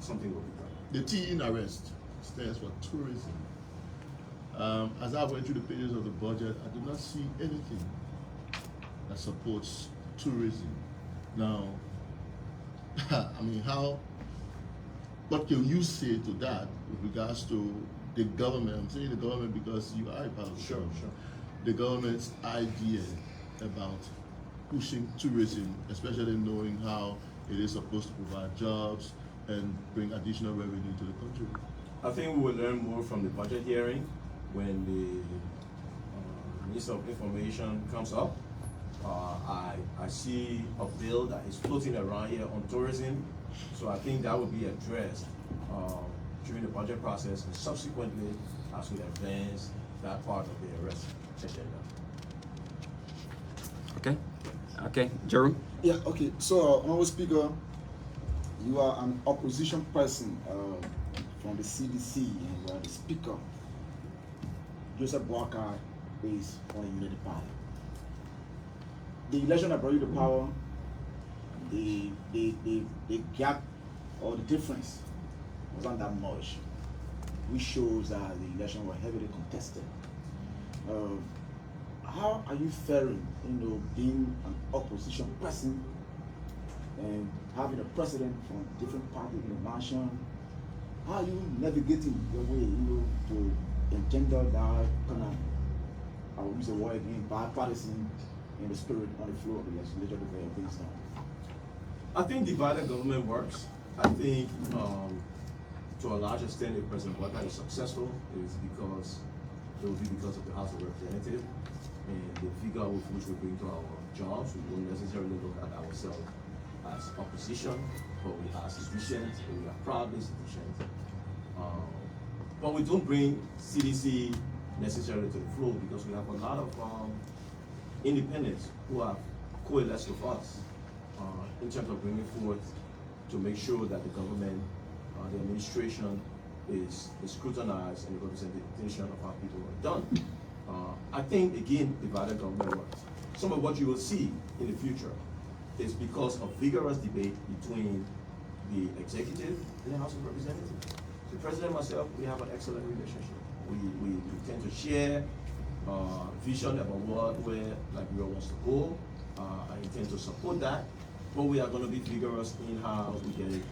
something will be done. The T in arrest stands for tourism. As I went through the pages of the budget, I do not see anything that supports tourism. Now, I mean, what can you say to that with regards to the government? I'm saying the government because you are a part of the government. Sure. The government's idea about pushing tourism, especially knowing how it is supposed to provide jobs and bring additional revenue to the country. I think we will learn more from the budget hearing when the Minister of Information comes up. I see a bill that is floating around here on tourism, so I think that will be addressed during the budget process and subsequently as we advance that part of the arrest agenda. Okay, Jerome. Yeah, okay. So, Honorable Speaker, you are an opposition person from the CDC, and you are the Speaker. Joseph Walker is on the Unity Party. The election that brought you to power, the gap or the difference wasn't that much, which shows that the election was heavily contested. How are you faring, being an opposition person and having a president from different parties in the nation? How are you navigating your way, to engender that kind of, I will use the word again, bipartisan in the spirit on the floor of the legislature based on? I think divided government works. I think to a large extent, if President Walker is successful, it will be because of the House of Representatives and the figure with which we bring to our jobs. We don't necessarily look at ourselves as opposition, but we are citizens, and we are proudly citizens. But we don't bring CDC necessarily to the floor because we have a lot of independents who have coalesced with us in terms of bringing forth to make sure that the government, the administration is scrutinized and the representation of our people are done. I think, again, divided government works. Some of what you will see in the future is because of vigorous debate between the executive and the House of Representatives. The president and myself, we have an excellent relationship. We tend to share vision about where Liberia wants to go. I intend to support that, but we are going to be vigorous in how we get it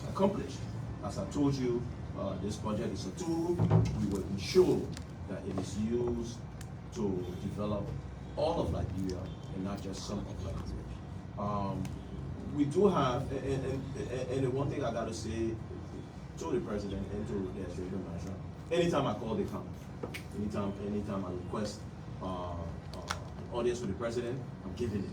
accomplished. As I told you, this budget is a tool. We will ensure that it is used to develop all of Liberia and not just some of Liberia. We do have, and the one thing I got to say to the president and to the executive manager, anytime I call, they come. Anytime I request an audience with the president, I'm giving it.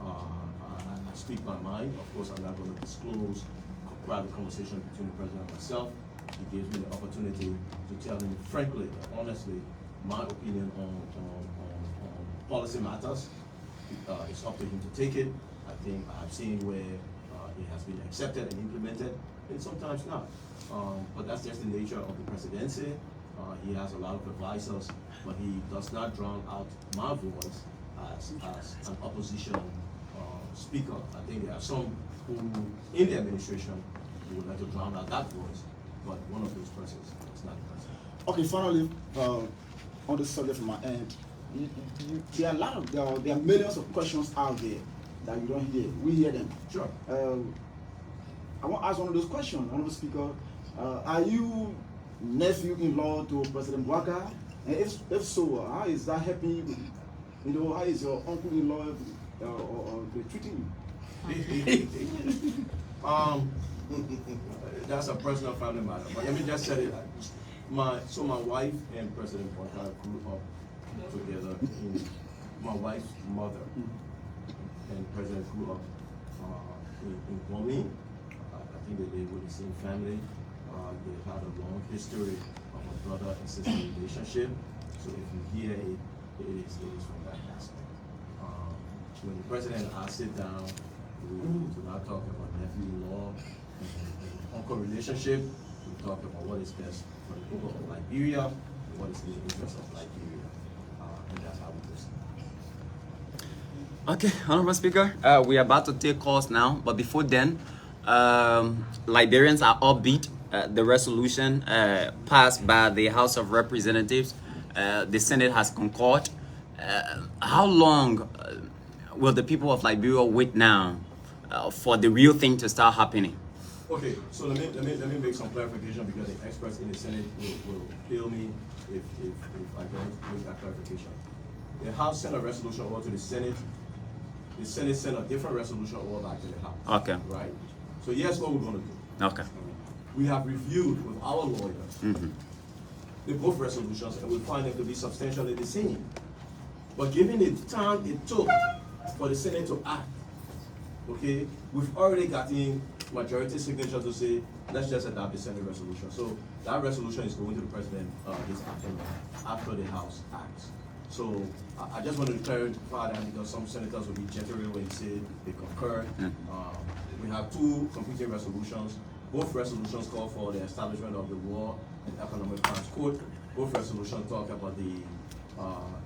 I speak my mind. Of course, I'm not going to disclose a private conversation between the president and myself. He gives me the opportunity to tell him frankly and honestly my opinion on policy matters. It's up to him to take it. I think I've seen where it has been accepted and implemented, and sometimes not. But that's just the nature of the presidency. He has a lot of advisors, but he does not drown out my voice as an opposition speaker. I think there are some who, in the administration, who would like to drown out that voice, but one of those persons is not the president. Okay, finally, on the subject from my end, there are millions of questions out there that you don't hear. We hear them. Sure. I want to ask one of those questions, Honorable Speaker. Are you nephew-in-law to President Bouaka? And if so, how is that helping you? You know, how is your uncle-in-law treating you? That's a personal family matter. But let me just say it. My wife and President Bouaka grew up together. My wife's mother and President grew up in Guami. I think they live with the same family. They've had a long history of a brother and sister relationship. So if you hear it, it is from that aspect. When the president and I sit down, we do not talk about nephew-in-law and uncle relationship. We talk about what is best for the people of Liberia and what is in the interest of Liberia. And that's how we proceed. Okay, Honorable Speaker, we are about to take calls now, but before then, Liberians are upbeat. The resolution passed by the House of Representatives, the Senate has concurred. How long will the people of Liberia wait now for the real thing to start happening? Okay, so let me make some clarification because the experts in the Senate will kill me if I don't make that clarification. The House sent a resolution over to the Senate. The Senate sent a different resolution over back to the House. Okay. Right? So here's what we're going to do. Okay. We have reviewed with our lawyers the both resolutions and we find them to be substantially the same. But given the time it took for the Senate to act, okay, we've already gotten majority signature to say, let's just adopt the Senate resolution. So that resolution is going to the President this afternoon after the House acts. So I just wanted to clarify that because some senators will be jittery when they say they concur. We have two competing resolutions. Both resolutions call for the establishment of the War and Economic Crimes Court. Both resolutions talk about the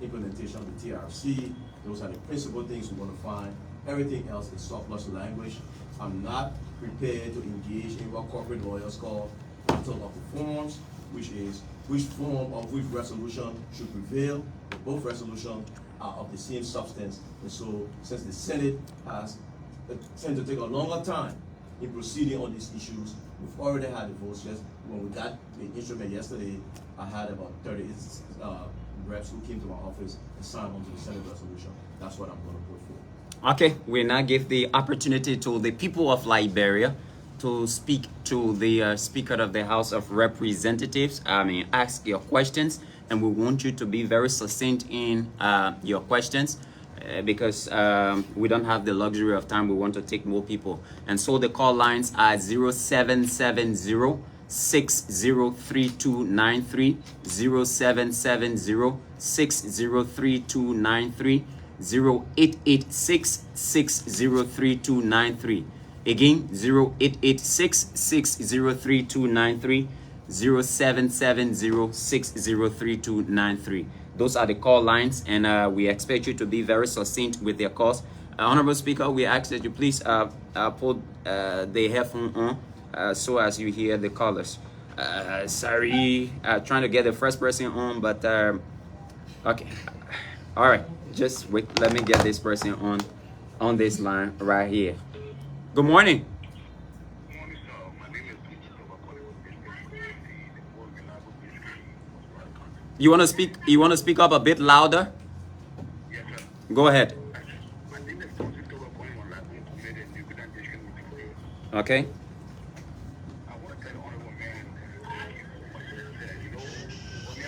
implementation of the TRC. Those are the principal things we want to find. Everything else is surplus language. I'm not prepared to engage in what corporate lawyers call battle of the forms, which is which form of which resolution should prevail. Both resolutions are of the same substance. And so since the Senate has tend to take a longer time in proceeding on these issues, we've already had the votes. Just when we got the instrument yesterday, I had about 30 reps who came to my office and signed onto the Senate resolution. That's what I'm going to put forward. Okay, we now give the opportunity to the people of Liberia to speak to the Speaker of the House of Representatives. Ask your questions, and we want you to be very succinct in your questions because we don't have the luxury of time. We want to take more people. And so the call lines are 0770 603293, 0770 603293, 0886 603293. Again, 0886 603293, 0770603293. Those are the call lines, and we expect you to be very succinct with your calls. Honorable Speaker, we ask that you please put the headphone on so as you hear the callers. Sorry, trying to get the first person on, but okay. All right, just wait. Let me get this person on this line right here. Good morning. You want to speak? You want to speak up a bit louder? Yes, sir. Go ahead. I think the concept of going on that we made a new presentation with the Okay. I want to tell the honorable man what he said. You know,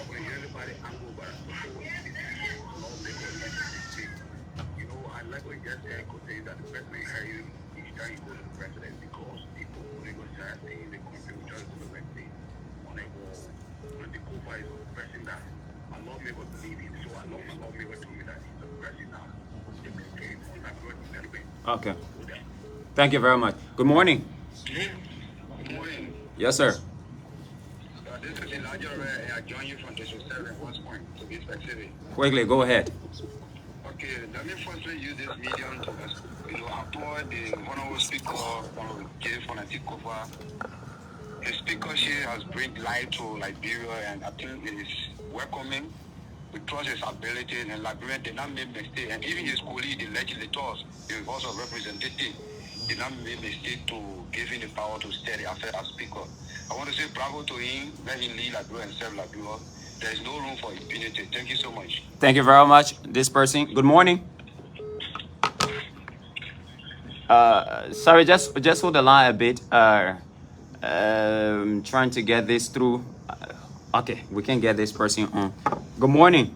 when you have everybody angle, but you know, I like what you just said, because that the president hear you each time you go to the president, because people only go to see the country which is the right thing. On a wall, when the cover is the president that a lawmaker believe in, so a lawmaker told me that he's the president now. Okay. Thank you very much. Good morning. Good morning. Yes, sir. This is Elijah Ray. I join you from District 7, West Point, to be specific. Quickly, go ahead. Okay, let me firstly use this medium to, applaud the honorable speaker, J. Fonatikova. The speakership has brought light to Liberia, and I think it is welcoming. We trust his ability, and Liberia did not make mistake, and even his colleague, the legislators, the House of Representatives, did not make mistake to give him the power to steer the affair as speaker. I want to say bravo to him, let him lead Liberia and serve Liberia. There is no room for impunity. Thank you so much. Thank you very much. This person. Good morning. Sorry, just hold the line a bit. Trying to get this through. Okay, we can get this person on. Good morning.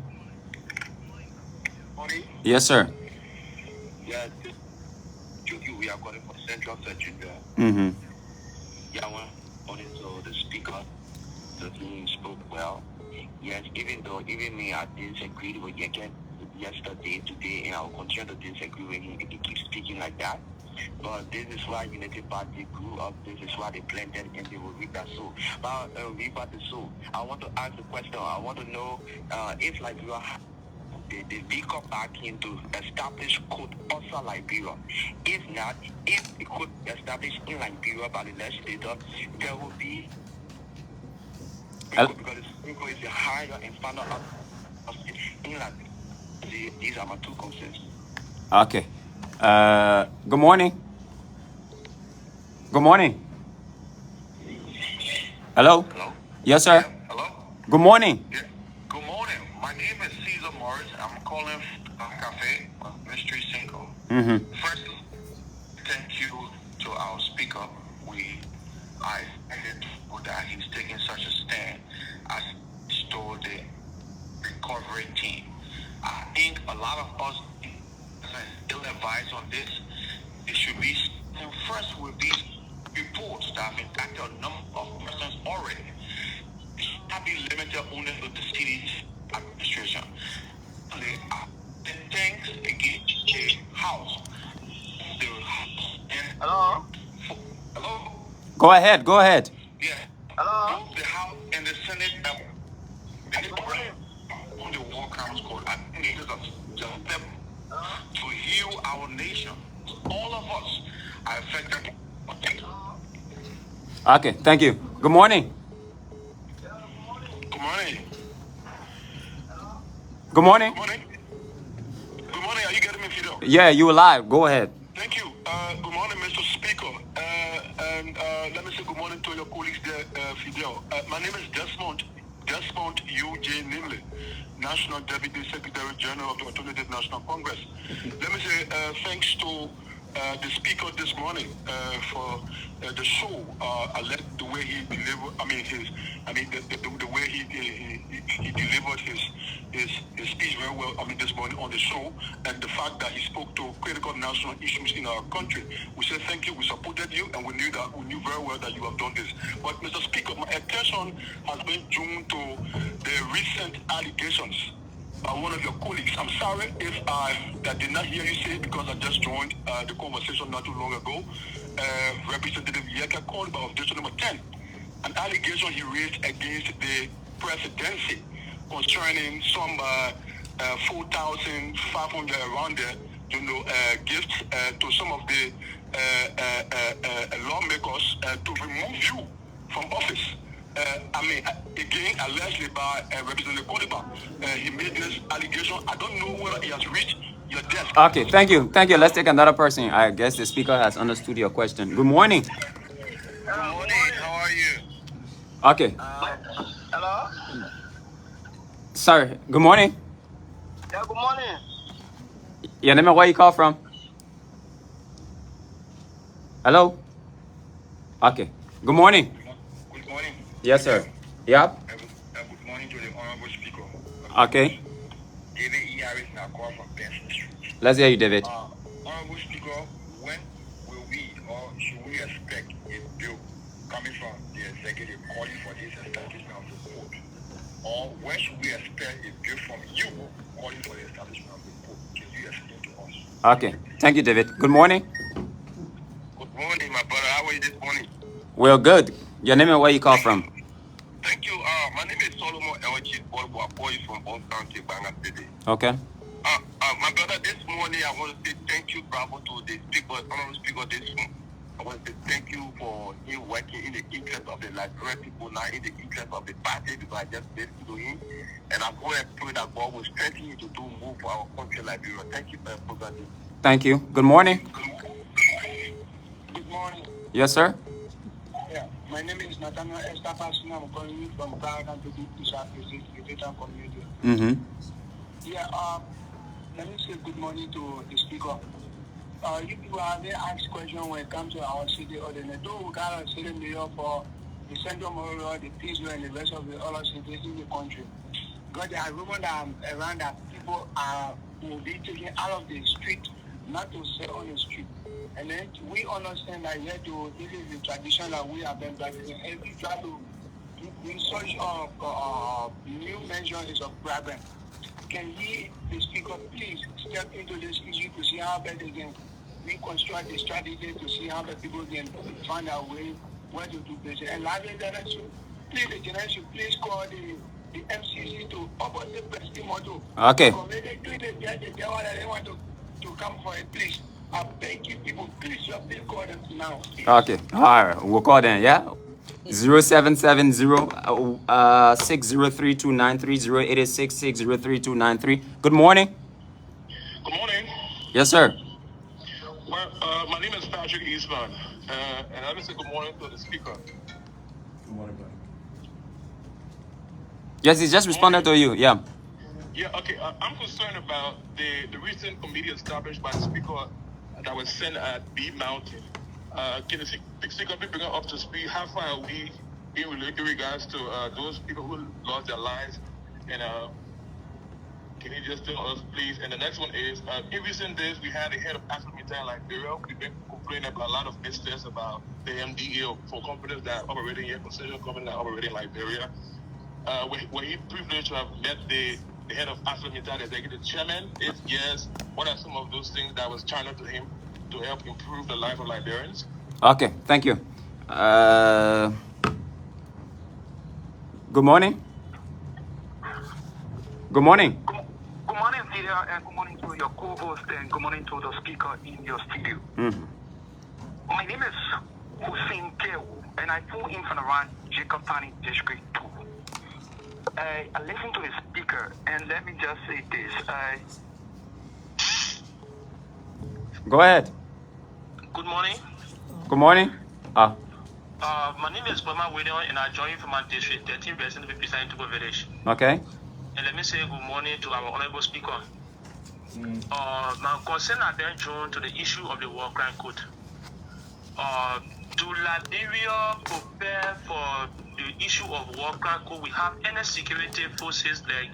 Morning. Yes, sir. Yeah, we are calling for Central Virginia. Mm-hmm. Yeah, so the speaker, he spoke well. Yes, even me, I disagree with you yesterday, today, and I will continue to disagree with him if he keeps speaking like that. But this is why Unity Party grew up. This is why they planted and they will reap that soul. But reap the soul. I want to ask a question. I want to know if like you are the legal backing to establish code also Liberia. If not, if it could establish in Liberia by the legislator, there will be because the speaker is the higher and final of in Liberia. These are my two concerns. Okay. Good morning. Good morning. Hello? Hello? Yes, sir. Yeah, hello? Good morning. Yeah. Good morning. My name is Caesar Morris. I'm calling from Cafe, Mystery Cinco. Mm-hmm. First, thank you to our speaker. I thanked that he's taking such a stand as to the recovery team. I think a lot of us ill advised on this. It should be first with these reports that have impacted a number of persons already. It should not be limited only to the city's administration. The thanks again the House. Hello? Hello? Go ahead. Go ahead. Yeah. Hello? The House and the Senate on the War Crimes Code. I think it is a step to heal our nation. All of us are affected. Okay, thank you. Good morning. Good morning. Good morning. Good morning. Good morning. Are you getting me, Fidel? Yeah, you alive. Go ahead. Thank you. Good morning, Mr. Speaker. And let me say good morning to your colleagues there, Fidel. My name is Desmond U.J. Nimley, National Deputy Secretary General of the Alternative National Congress. Let me say thanks to the speaker this morning for the show. I like the way he delivered. The way he delivered his speech very well. This morning on the show, and the fact that he spoke to critical national issues in our country. We say thank you. We supported you, and we knew very well that you have done this. But Mr. Speaker, my attention has been drawn to the recent allegations by one of your colleagues. I'm sorry if I did not hear you say it because I just joined the conversation not too long ago. Representative Yeka called about objection number 10. an allegation he raised against the presidency concerning some 4,500 around there, gifts to some of the lawmakers to remove you from office. Again, allegedly by Representative Kodiba, he made this allegation. I don't know whether he has reached your desk. Okay, thank you. Thank you. Let's take another person. I guess the speaker has understood your question. Good morning. Good morning. How are you? Okay. Hello? Sir, good morning. Yeah, good morning. Your name and where you call from? Hello? Okay. Good morning. Good morning. Yes, sir. Yep. Good morning to the Honorable Speaker. Okay. David E. Harris now call from Benson Street. Let's hear you, David. Honorable Speaker, when will we or should we expect a bill coming from the executive calling for this establishment of the court? Or when should we expect a bill from you calling for the establishment of the court? Can you explain to us? Okay. Thank you, David. Good morning. Good morning, my brother. How are you this morning? Well, good. Your name and where you call from? Thank you. My name is Solomon Elchi Borbo. I'm calling from Bon County, Banga City. Okay. My brother, this morning I want to say thank you, bravo to the speaker, honorable speaker this morning. I want to say thank you for him working in the interest of the Liberian people, not in the interest of the party, because I just listened to him. And I'm going to pray that God will strengthen you to do more for our country, Liberia. Thank you for your program. Thank you. Good morning. Good morning. Yes, sir. Yeah, my name is Nathaniel Estapasina. I'm calling you from Ghana to the South community. Mm-hmm. Yeah, let me say good morning to the speaker. You people have asked questions when it comes to our city ordinance. Though we got a city mayor for the Central Mororo, the Peace and the rest of the other cities in the country. Because there are rumors around that people will be taken out of the street, not to sell on the street. And then we understand that this is the tradition that we have been practicing. If we try to in such new measure is a problem. Can he, the speaker, please step into this issue to see how better they can reconstruct the strategy to see how the people can find a way where to do business. And last generation, please, the generation, please call the MCC to open the press motto. Okay. Because when they do it, they want to come for it, please. I beg you people, please, please call them now. Okay. All right. We'll call them, yeah? 0770 603-293 0886-603-293. Good morning. Good morning. Yes, sir. Well, my name is Patrick Eastman, and I want to say good morning to the speaker. Good morning, brother. Yes, he just responded to you. Yeah. Yeah, okay. I'm concerned about the recent committee established by the speaker that was sent at B Mountain. Can the speaker be bringing up to speed? How far are we in regards to those people who lost their lives? And can you just tell us, please? And the next one is, in recent days, we had a head of Parliamentary in Liberia. We've been complaining about a lot of missteps about the MDA for companies that are operating here, concession companies that are operating in Liberia. Were you privileged to have met the head of Parliamentary, the executive chairman? If yes, what are some of those things that was channeled to him to help improve the life of Liberians? Okay. Thank you. Good morning. Good morning. Good morning, Fidel, and good morning to your co-host, and good morning to the speaker in your studio. Mm-hmm. My name is Hussein Kew, and I flew in from around Jacob County District 2. I listened to the speaker, and let me just say this. Go ahead. Good morning. Good morning. My name is Bama William, and I join you from my district, 13 resident of Pisani Togo Village. Okay. And let me say good morning to our honorable speaker. My concern has been drawn to the issue of the war crime code. Do Liberia prepare for the issue of war crime code? We have any security forces like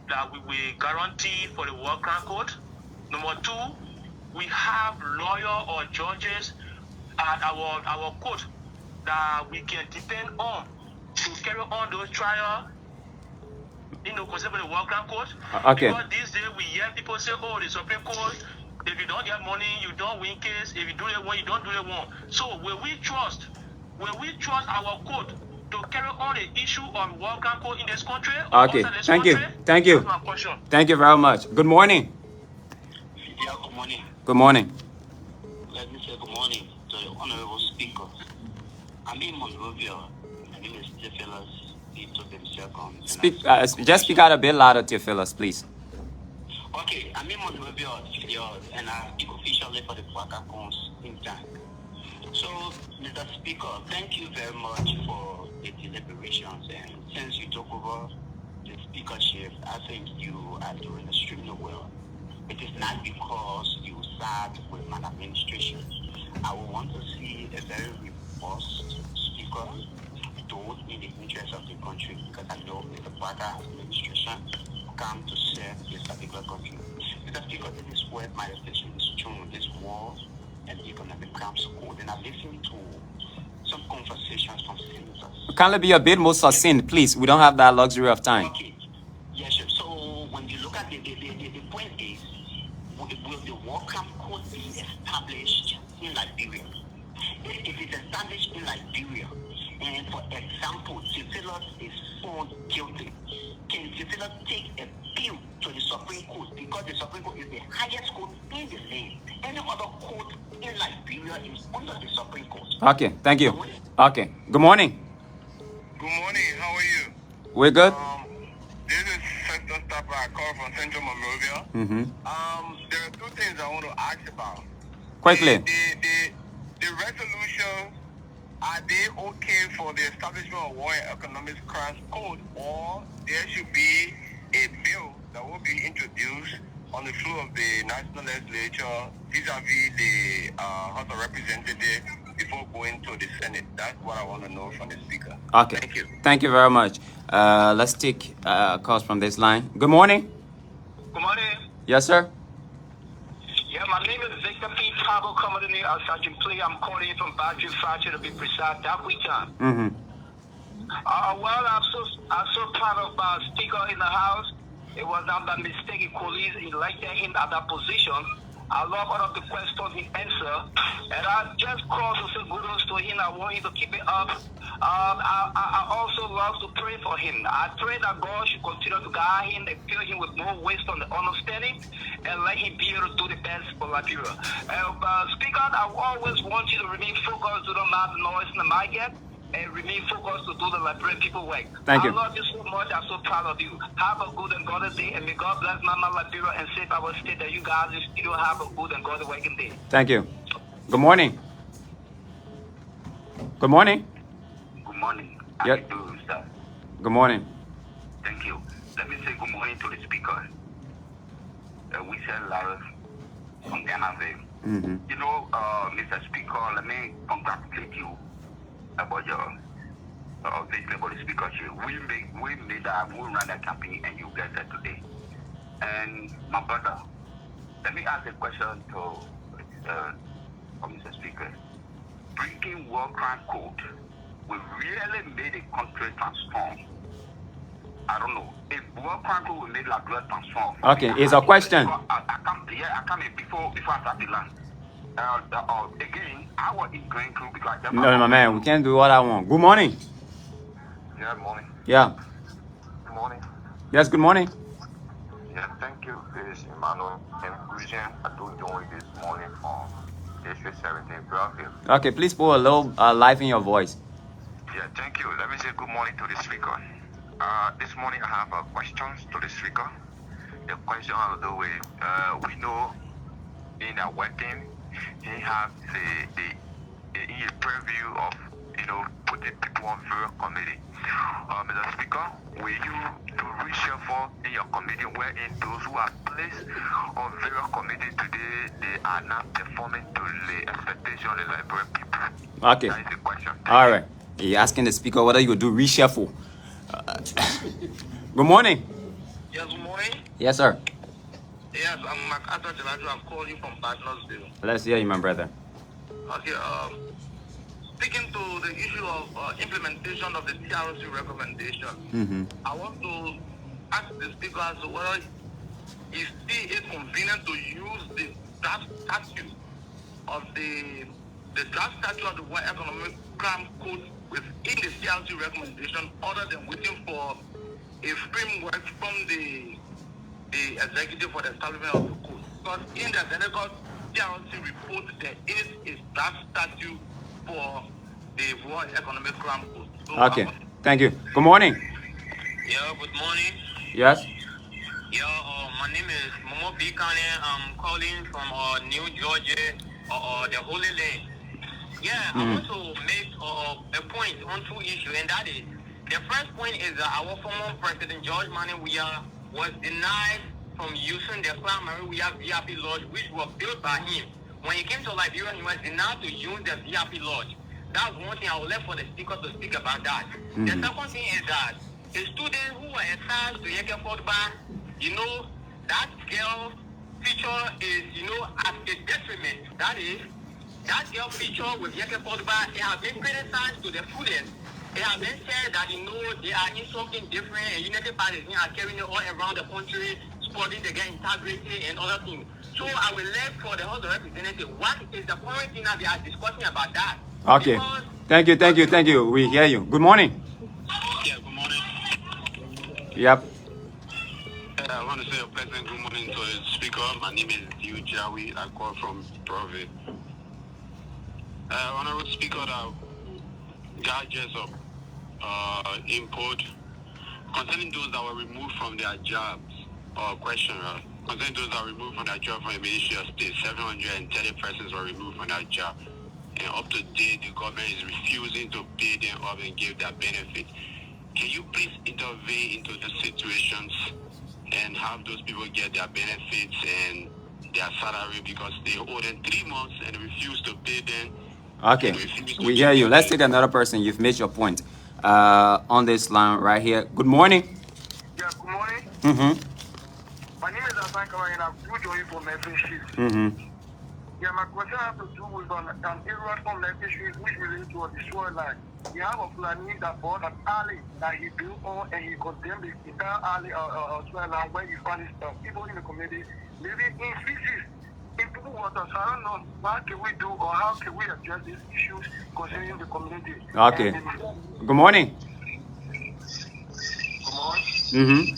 that we will guarantee for the war crime code. Number two, we have lawyers or judges at our court that we can depend on to carry on those trials. Consider the war crime court. Okay. Because these days we hear people say, "Oh, the Supreme Court, if you don't get money, you don't win case. If you do the one, you don't do the one." So will we trust our court to carry on the issue of war crime code in this country? Okay, outside this thank you. country? Thank you. That's my question. Thank you very much. Good morning. Yeah, good morning. Good morning. Let me say good morning to the Honorable Speaker. I'm in Monrovia. My name is Theophilus. He took himself on. Just speak out a bit louder, Theophilus, please. Okay, I'm in Monrovia, and I speak officially for the Quackacons in tank. So, Mr. Speaker, thank you very much for the deliberations. And since you took over the speakership, I think you are doing extremely well. It is not because you sat with my administration. I would want to see a very robust speaker, though in the interest of the country, because I know Mr. Parker administration come to serve this particular country. Mr. Speaker, this is where my attention is shown, this war and economic crimes code. And I listened to some conversations from senators. Kindly be a bit more succinct, please. We don't have that luxury of time. Okay. Yes, sir. So when you look at the point is, will the war crime code be established in Liberia? If it is established in Liberia, and for example, Theophilus is found guilty, can Theophilus take a appeal to the Supreme Court, because the Supreme Court is the highest court in the land? Any other court in Liberia is under the Supreme Court. Okay, thank you. Okay, good morning. Good morning. How are you? We're good. This is Festus Tapper. I call from Central Monrovia. There are two things I want to ask about. Quickly. The resolutions, are they okay for the establishment of war and economic crimes code, or there should be a bill that will be introduced on the floor of the National Legislature vis-a-vis the House of Representatives before going to the Senate? That's what I want to know from the Speaker. Okay. Thank you. Thank you very much. Let's take calls from this line. Good morning. Good morning. Yes, sir. Yeah, my name is Victor P. Pablo, coming in here. Sergeant Play. I'm calling in from Budgetary to be precise. That we time. Well, I'm so proud of our Speaker in the House. It was not by mistake colleagues elected him at that position. I love all of the questions he answered, and I just called to say kudos to him. I want him to keep it up. I also love to pray for him. I pray that God should continue to guide him and fill him with more wisdom and understanding, and let him be able to do the best for Liberia. Speaker, I always want you to remain focused, do not matter the noise in the market, and remain focused to do the Liberian people work. Thank you. I love you so much. I'm so proud of you. Have a good and godly day, and may God bless Mama Liberia and save our state, that you guys still have a good and godly working day. Thank you. Good morning. Good morning. Good morning. How you doing, sir? Good morning. Thank you. Let me say good morning to the Speaker. We said love from Ghana. You know, Mr. Speaker, let me congratulate you about your about the speakership. We ran that campaign, and you get that today. And my brother, let me ask a question to Mr. Speaker. Bringing war crime code will really make the country transform. I don't know. If war crime code will make Liberia transform. Okay, it's a question. I come in before I start the land. Again, I was going through because No, my man, we can't do what I want. Good morning. Yeah, morning. Yeah. Good morning. Yes, good morning. Yeah, thank you, Chris Emmanuel. Inclusion, I do join this morning from District 17, Brazil. Okay, please put a little life in your voice. Yeah, thank you. Let me say good morning to the Speaker. This morning I have questions to the Speaker. The question of the way, we know in our working, he has a preview of, putting people on various committee. Mr. Speaker, will you do reshuffle in your committee wherein those who are placed on various committee today, they are not performing to the expectation of the Liberian people? Okay. That is the question. All right. You're asking the Speaker whether you will do reshuffle. Good morning. Yes, good morning. Yes, sir. Yes, I'm MacArthur Jalaju. I'm calling from Bartlersville. Let's hear you, my brother. Okay, speaking to the issue of implementation of the TRC recommendation, I want to ask the Speaker as to whether he still is convenient to use the draft statute of the draft statute of the War Economic Crime Code within the CRC recommendation other than waiting for a framework from the executive for the establishment of the code. Because in the Senegal CRC report, there is a draft statute for the World Economic Crime Code. So Okay, thank you. Good morning. Yeah, good morning. Yes. Yeah, my name is Momo Bikane. I'm calling from New Georgia, the Holy Land. Yeah, I want to make a point on two issues, and that is, the first point is that our former President George Weah was denied from using the primary VIP lodge, which was built by him. When he came to Liberia, he was denied to use the VIP lodge. That's one thing I would like for the speaker to speak about that. The second thing is that a student who was assigned to Yeke Fodba, that girl feature is, at a detriment. That is, that girl feature with Yeke Fodba, it has been criticized to the fullest. It has been said that, they are in something different, and Unity Parties are carrying it all around the country, supporting the gang integrity and other things. So I will let for the House of Representatives, what is the current thing that they are discussing about that? Okay. Because Thank you. We hear you. Good morning. Yeah, good morning. Yep. I want to say a pleasant good morning to the speaker. My name is Diu Jawi. I call from Provi. Honorable Speaker, gadgets of input concerning those that were removed from their jobs, concerning those that were removed from their job from the Ministry of State, 730 persons were removed from their job. And up to date, the government is refusing to pay them up and give their benefit. Can you please intervene into the situations and have those people get their benefits and their salary, because they owe them 3 months and refuse to pay them? Okay, we hear you. Let's take another person. You've made your point on this line right here. Good morning. Yeah, good morning. My name is Asan Kawai and I'm joining from Memphis. Yeah, my question has to do with an area from Memphis which relates to the shoreline. We have a planning that bought an alley that he built on, and he condemned the entire alley or shoreline where he found his people in the community living in feces in people water. So I don't know what can we do or how can we address these issues concerning the community. Okay. Good morning. Good morning.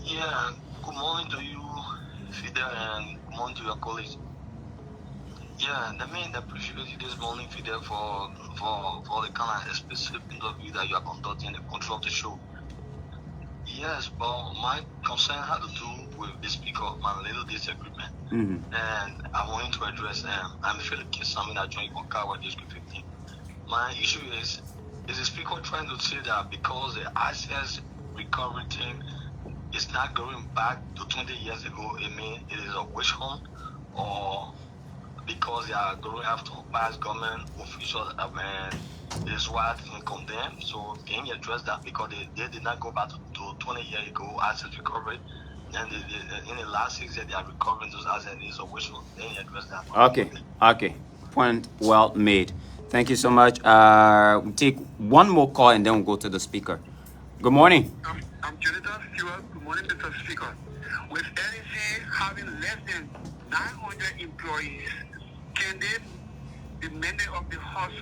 Yeah, good morning to you, Fidel, and good morning to your colleagues. Yeah, let me appreciate you this morning, Fidel, for the kind of specific interview that you are conducting in the control of the show. Yes, but my concern had to do with the speaker, my little disagreement. And I want to address I'm Philip Kisami, I joined Konkawa District 15. My issue is the speaker trying to say that because the ICS recovery team is not going back to 20 years ago, it means it is a witch hunt, or because they are going after past government officials and is why I can condemn. So can you address that? Because they did not go back to 20 years ago assets recovery, and in the last 6 years they are recovering those assets. Is a witch hunt. Can you address that? Okay. Point well made. Thank you so much. We'll take one more call and then we'll go to the speaker. Good morning. I'm Jonathan Stewart. Good morning, Mr. Speaker. With NEC having less than 900 employees, can they, the mandate of the House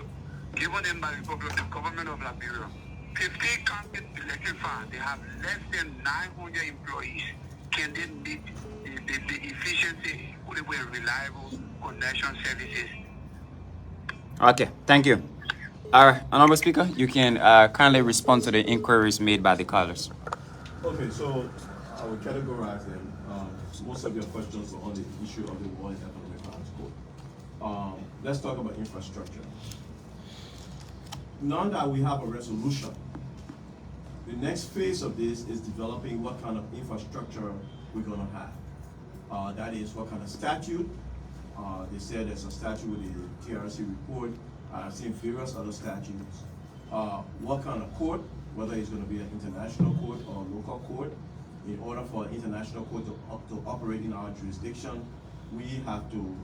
given them by the government of Liberia, 15 counties electrified, they have less than 900 employees. Can they meet the efficiency, equitable and reliable connection services? Okay, thank you. Honorable Speaker, you can kindly respond to the inquiries made by the callers. Okay, so I will categorize them. Most of your questions are on the issue of the World Economic Crime Code. Let's talk about infrastructure. Now that we have a resolution, the next phase of this is developing what kind of infrastructure we're going to have. That is, what kind of statute. They said there's a statute with the TRC report. I've seen various other statutes. What kind of court, whether it's going to be an international court or a local court. In order for an international court to operate in our jurisdiction, we have to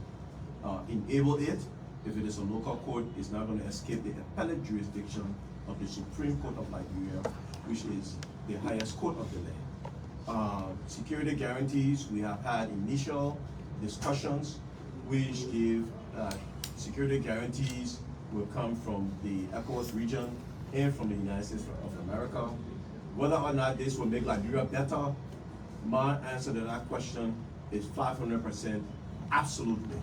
enable it. If it is a local court, it's not going to escape the appellate jurisdiction of the Supreme Court of Liberia, which is the highest court of the land. Security guarantees, we have had initial discussions which give security guarantees will come from the ECOWAS region and from the United States of America. Whether or not this will make Liberia better, my answer to that question is 500% absolutely.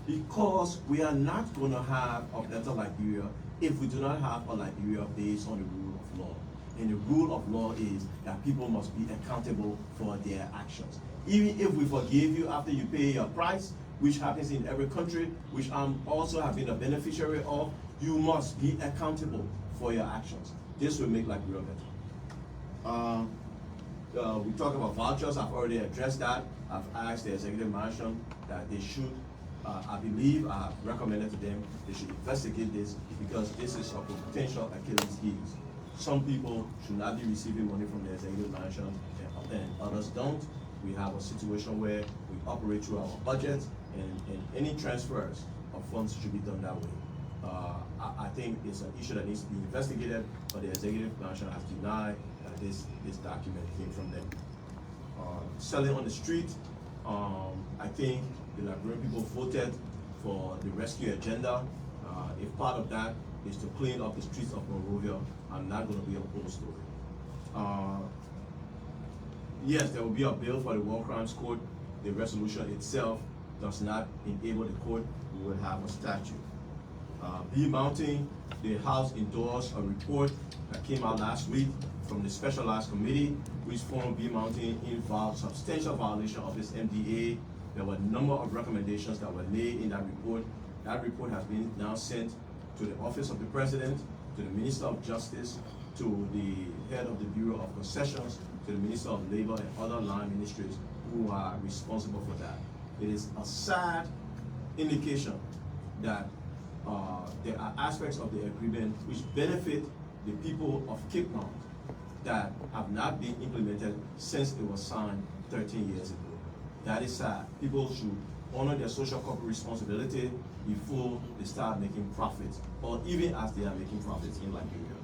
Because we are not going to have a better Liberia if we do not have a Liberia based on the rule of law. And the rule of law is that people must be accountable for their actions. Even if we forgive you after you pay your price, which happens in every country, which I'm also have been a beneficiary of, you must be accountable for your actions. This will make Liberia better. We talk about vouchers. I've already addressed that. I've asked the executive mansion that they should, I believe I have recommended to them, they should investigate this because this is a potential Achilles heel. Some people should not be receiving money from the executive mansion and others don't. We have a situation where we operate through our budget and any transfers of funds should be done that way. I think it's an issue that needs to be investigated, but the executive mansion has denied that this document came from them. Selling on the street, I think the Liberian people voted for the rescue agenda. If part of that is to clean up the streets of Monrovia, I'm not going to be opposed to it. Yes, there will be a bill for the War Crimes Court. The resolution itself does not enable the court. We will have a statute. B-mounting, the House endorsed a report that came out last week from the specialized committee, which found B-mounting involved substantial violation of this MDA. There were a number of recommendations that were made in that report. That report has been now sent to the Office of the President, to the Minister of Justice, to the head of the Bureau of Concessions, to the Minister of Labor and other line ministries who are responsible for that. It is a sad indication that there are aspects of the agreement which benefit the people of Cape Town that have not been implemented since it was signed 13 years ago. That is sad. People should honor their social corporate responsibility before they start making profits, or even as they are making profits in Liberia.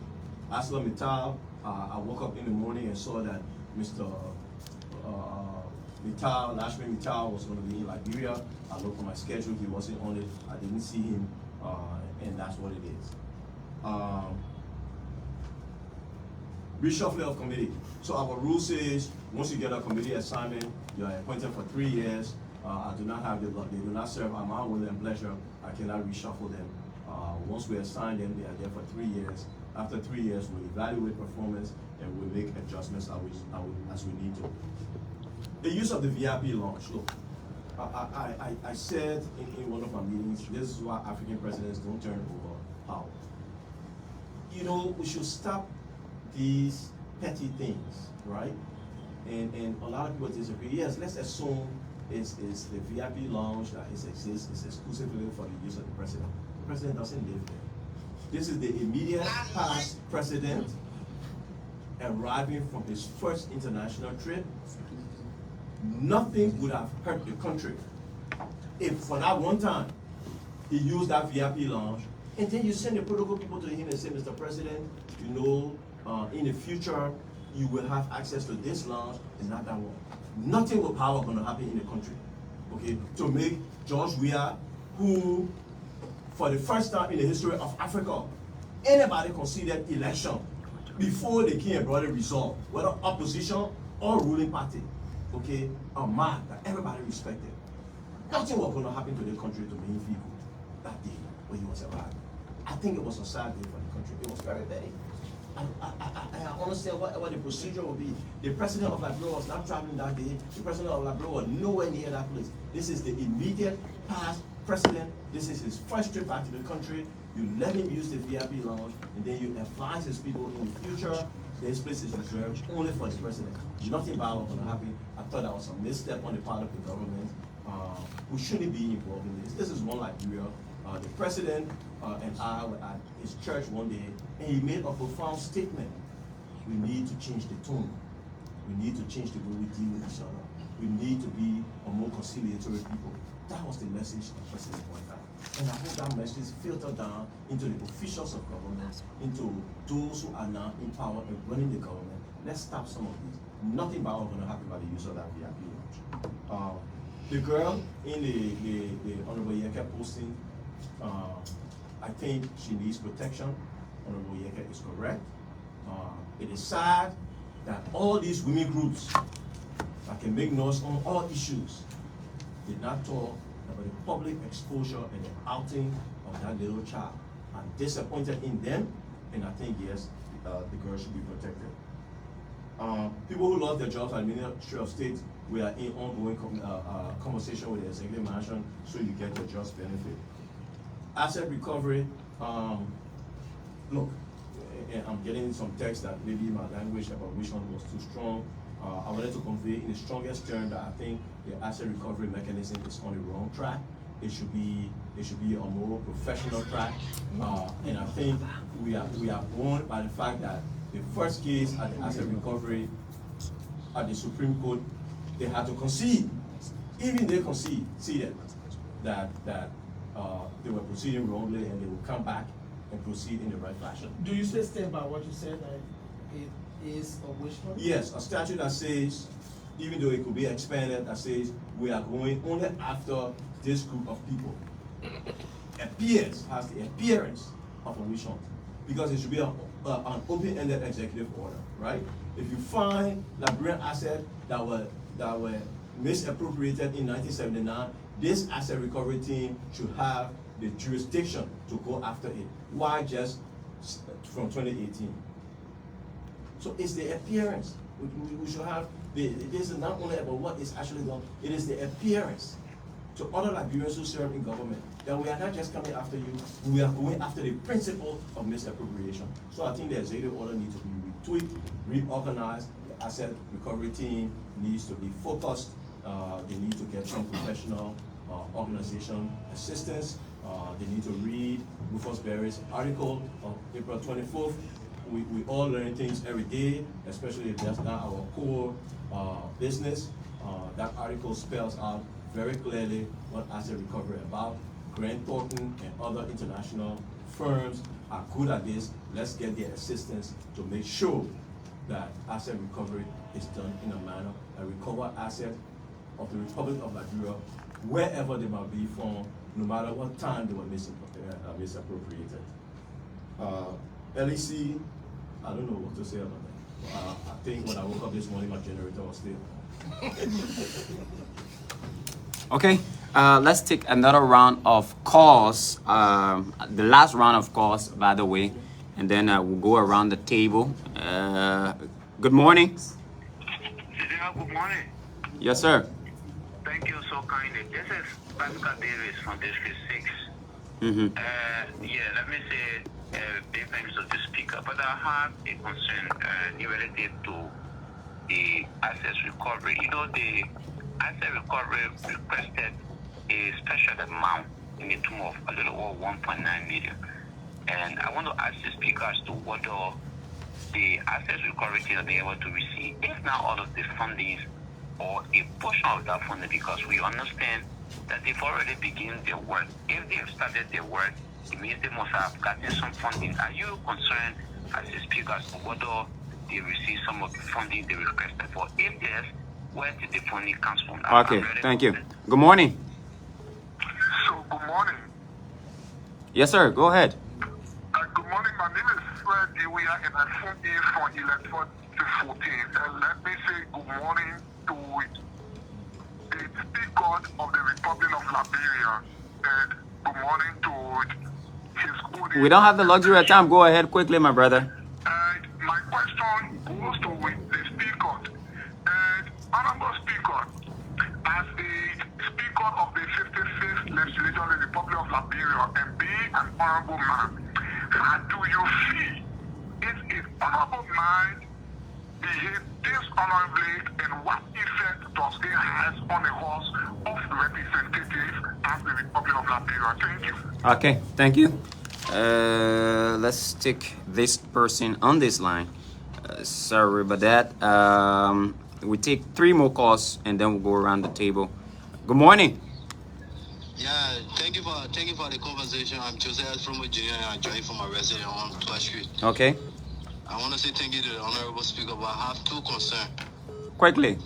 ArcelorMittal, I woke up in the morning and saw that Mr. Lashmi Mittal was going to be in Liberia. I looked at my schedule, he wasn't on it, I didn't see him, and that's what it is. Reshuffling of committee. So our rule says, once you get a committee assignment, you are appointed for 3 years. I do not have they do not serve at my will and pleasure. I cannot reshuffle them. Once we assign them, they are there for 3 years. After 3 years, we evaluate performance and we make adjustments as we need to. The use of the VIP launch. Look, I said in one of my meetings, this is why African presidents don't turn over power. You know, we should stop these petty things, right? And a lot of people disagree. Yes, let's assume it's the VIP lounge that exists is exclusively for the use of the president. The president doesn't live there. This is the immediate past president arriving from his first international trip. Nothing would have hurt the country if for that one time he used that VIP lounge, and then you send the protocol people to him and say, Mr. President, you know, in the future you will have access to this lounge and not that one. Nothing with power going to happen in the country, okay? To make George Weah, who for the first time in the history of Africa, anybody considered election before the king and brother resolved, whether opposition or ruling party, okay, a man that everybody respected. Nothing was going to happen to the country to many people that day when he was arrived. I think it was a sad day for the country. It was very bad. I understand what the procedure would be. The president of Liberia was not traveling that day. The president of Liberia was nowhere near that place. This is the immediate past president. This is his first trip back to the country. You let him use the VIP lounge, and then you advise his people in the future. This place is reserved only for the president. Nothing bad was going to happen. I thought that was a misstep on the part of the government. We shouldn't be involved in this. This is one Liberia. The president and I were at his church one day, and he made a profound statement. We need to change the tone. We need to change the way we deal with each other. We need to be a more conciliatory people. That was the message the president pointed out. And I hope that message filtered down into the officials of government, into those who are now in power and running the government. Let's stop some of these. Nothing bad is going to happen by the use of that VIP lounge. The girl in the Honorable Yeke posting, I think she needs protection. Honorable Yeke is correct. It is sad that all these women groups that can make noise on all issues did not talk about the public exposure and the outing of that little child. I'm disappointed in them, and I think, yes, the girl should be protected. People who lost their jobs at the Ministry of State, we are in ongoing conversation with the executive mansion so you get your just benefit. Asset recovery, look, I'm getting some text that maybe my language about which one was too strong. I wanted to convey in the strongest term that I think the asset recovery mechanism is on the wrong track. It should be a more professional track, and I think we are warned by the fact that the first case at the asset recovery at the Supreme Court, they had to concede. Even they conceded that they were proceeding wrongly, and they will come back and proceed in the right fashion. Do you still stand by what you said, that it is a wish hunt? Yes, a statute that says, even though it could be expanded, that says we are going only after this group of people has the appearance of a wish hunt, because it should be an open-ended executive order, right? If you find Liberian assets that were misappropriated in 1979, this asset recovery team should have the jurisdiction to go after it. Why just from 2018? So it's the appearance. We should have this is not only about what is actually done, it is the appearance to other Liberians who serve in government that we are not just coming after you, we are going after the principle of misappropriation. So I think the executive order needs to be retweaked, reorganized. The asset recovery team needs to be focused. They need to get some professional organization assistance. They need to read Rufus Berry's article of April 24th. We all learn things every day, especially if that's not our core business. That article spells out very clearly what asset recovery is about. Grant Thornton and other international firms are good at this. Let's get their assistance to make sure that asset recovery is done in a manner that recover assets of the Republic of Liberia wherever they might be from, no matter what time they were misappropriated. LEC, I don't know what to say about that. I think when I woke up this morning, my generator was still. Okay, let's take another round of calls. The last round of calls, by the way, and then we'll go around the table. Good morning. Good morning. Yes, sir. Thank you so kindly. This is Pascal Davis from District 6. Let me say big thanks to the speaker, but I have a concern related to the asset recovery. You know, the asset recovery requested a special amount in the tune of a little over 1.9 million. And I want to ask the speaker as to whether the asset recovery team will be able to receive, if not all of the funding, or a portion of that funding, because we understand that they've already begun their work. If they've started their work, it means they must have gotten some funding. Are you concerned as the speaker as to whether they receive some of the funding they requested for? If yes, where did the funding come from? Okay, thank you. Good morning. So, good morning. Yes, sir. Go ahead. Good morning. My name is Fred Dewey, and I'm from Electoral to 14. And let me say good morning to the Speaker of the Republic of Liberia, and good morning to his good. We don't have the luxury of time. Go ahead quickly, my brother. And my question goes to the Speaker. And Honorable Speaker, as the Speaker of the 55th Legislature of the Republic of Liberia, and being an honorable man, how do you feel if an honorable man behave dishonorably, and what effect does it have on the House of Representatives as the Republic of Liberia? Thank you. Okay, thank you. Let's take this person on this line. Sorry about that. We take 3 more calls and then we'll go around the table. Good morning. Yeah, thank you for the conversation. I'm Joseph from Virginia, and I joined from a resident on 12th Street. Okay. I want to say thank you to the Honorable Speaker, but I have 2 concerns. Quickly.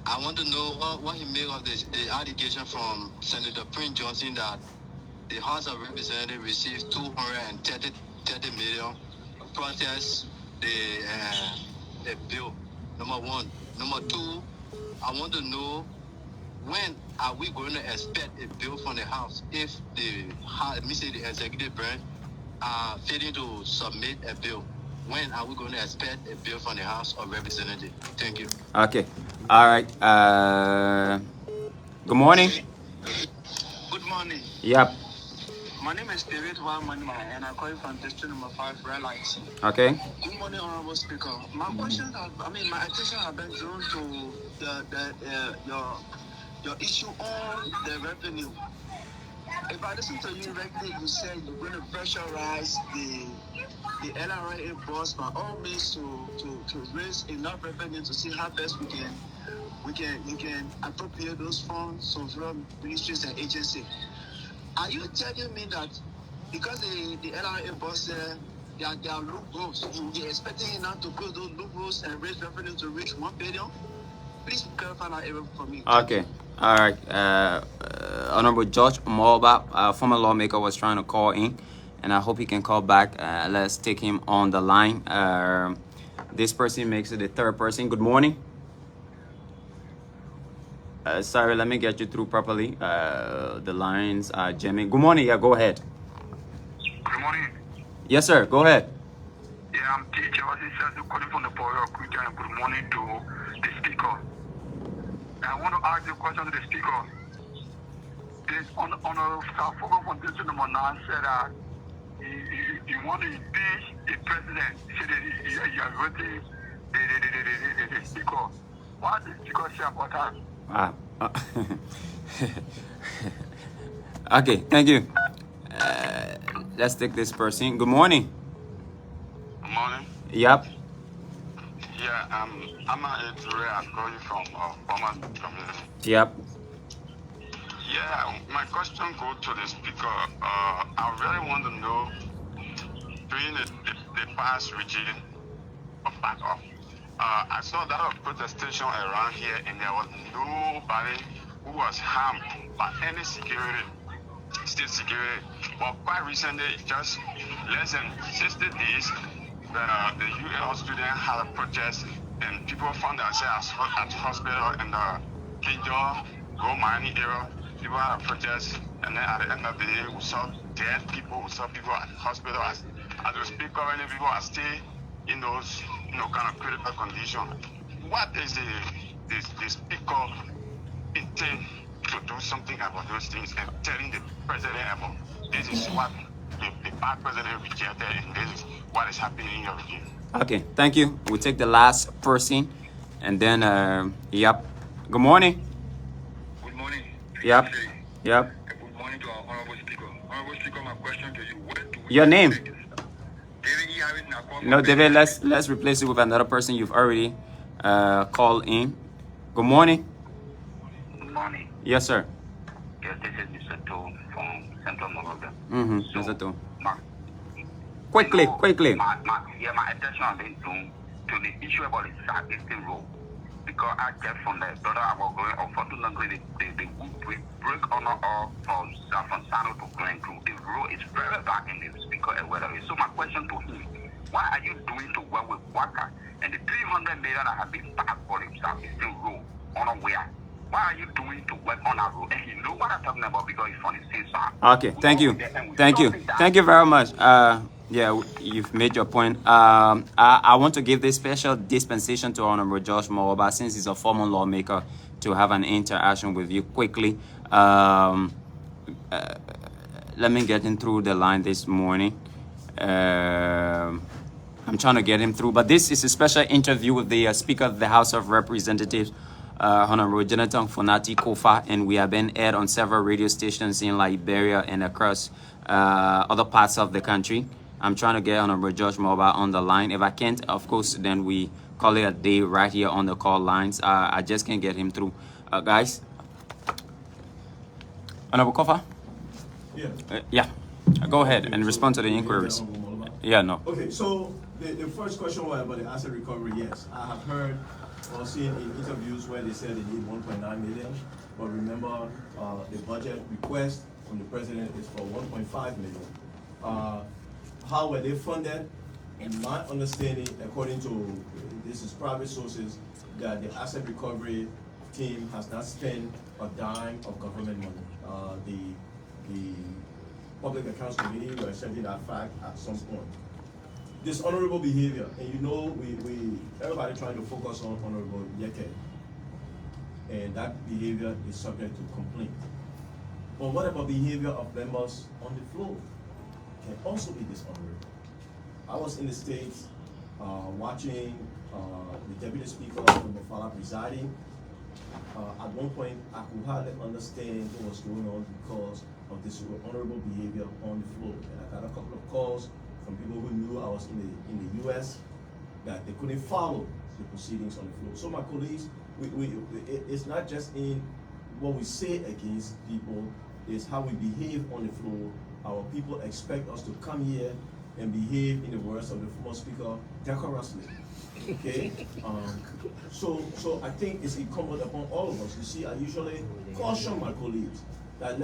I want to know what he made of the allegation from Senator Prince Johnson that the House of Representatives received 230 million protest the bill. Number one. Number two, I want to know when are we going to expect a bill from the House if the executive branch are failing to submit a bill? When are we going to expect a bill from the House of Representatives? Thank you. Okay. All right. Good morning. Good morning. Yep. My name is David Wamani, and I'm calling from district number 5, Red Lights. Okay. Good morning, Honorable Speaker. My attention has been drawn to your issue on the revenue. If I listen to you regularly, you said you're going to pressurize the LRA boss by all means to raise enough revenue to see how best we can appropriate those funds from ministries and agencies. Are you telling me that because the LRA boss there are loopholes, you're expecting now to close those loopholes and raise revenue to reach 1 billion? Please clarify that area for me. Okay. All right. Honorable George Moba, former lawmaker, was trying to call in, and I hope he can call back. Let's take him on the line. This person makes it the third person. Good morning. Sorry, let me get you through properly. The lines are jamming. Good morning. Yeah, go ahead. Good morning. Yes, sir. Go ahead. Yeah, I'm teacher. Calling from the Poro. Good morning to the speaker. I want to ask a question to the speaker. This on focus on district number 9 said that he want to impeach the president. He said that he has voted the speaker. What did the speaker say about that? Okay, thank you. Let's take this person. Good morning. Good morning. Yep. Yeah, I'm an editorial. I'm calling from Farmers Community. Yep. Yeah, my question goes to the speaker. I really want to know, during the past regime of back off, I saw that of protestation around here, and there was nobody who was harmed by any security, state security. But quite recently, just less than 60 days, the UL student had a protest, and people found themselves at the hospital in the Kinjo, Go Mining area. People had a protest, and then at the end of the day, we saw dead people, we saw people at the hospital. As we speak, currently people are still in those, kind of critical condition. What is the speaker intend to do something about those things and telling the president about this is what the bad president rejected, and this is what is happening in your regime? Okay, thank you. We'll take the last person, and then, yep. Good morning. Good morning. Yep. Yep. Good morning to our Honorable Speaker. Honorable Speaker, my question to you, when do we Your name? David E. Harris Nakwa. No, David, let's replace it with another person you've already called in. Good morning. Good morning. Yes, sir. Yes, this is Mr. To from Central Mogoga. Mr. Tu. Quickly. My attention has been to the issue about the existing rule. Because I get from the brother about going, unfortunately, the we break honor all from Sano to Glen Crew. The rule is very bad in the speaker and whether. So my question to him, what are you doing to work with Waka and the 300 million that have been back for himself is still rule on where? What are you doing to work on a rule? And you know what I'm talking about because it's from the same side. Okay, thank you. Thank you very much. Yeah, you've made your point. I want to give this special dispensation to Honorable Josh Moba, since he's a former lawmaker, to have an interaction with you quickly. Let me get him through the line this morning. I'm trying to get him through, but this is a special interview with the Speaker of the House of Representatives, Honorable Jonathan Fonati Kofa, and we have been aired on several radio stations in Liberia and across other parts of the country. I'm trying to get Honorable George Moba on the line. If I can't, of course, then we call it a day right here on the call lines. I just can't get him through. Guys. Honorable Kofa? Yeah. Yeah. Go ahead and respond to the inquiries. Yeah, no. Okay, so the first question was about the asset recovery. Yes, I have heard or seen in interviews where they said they need 1.9 million. But remember, the budget request from the president is for 1.5 million. How were they funded? In my understanding, according to, this is private sources, that the asset recovery team has not spent a dime of government money. The Public Accounts Committee were accepting that fact at some point. Dishonorable behavior, and you know, everybody trying to focus on Honorable Yeke, and that behavior is subject to complaint. But what about behavior of members on the floor? Can also be dishonorable. I was in the States watching the Deputy Speaker, Mufala, presiding. At one point, I could hardly understand what was going on because of this honorable behavior on the floor. And I got a couple of calls from people who knew I was in the US that they couldn't follow the proceedings on the floor. So my colleagues, it's not just in what we say against people, it's how we behave on the floor. Our people expect us to come here and behave, in the words of the former speaker, decorously. Okay? So I think it's incumbent upon all of us. You see, I usually caution my colleagues that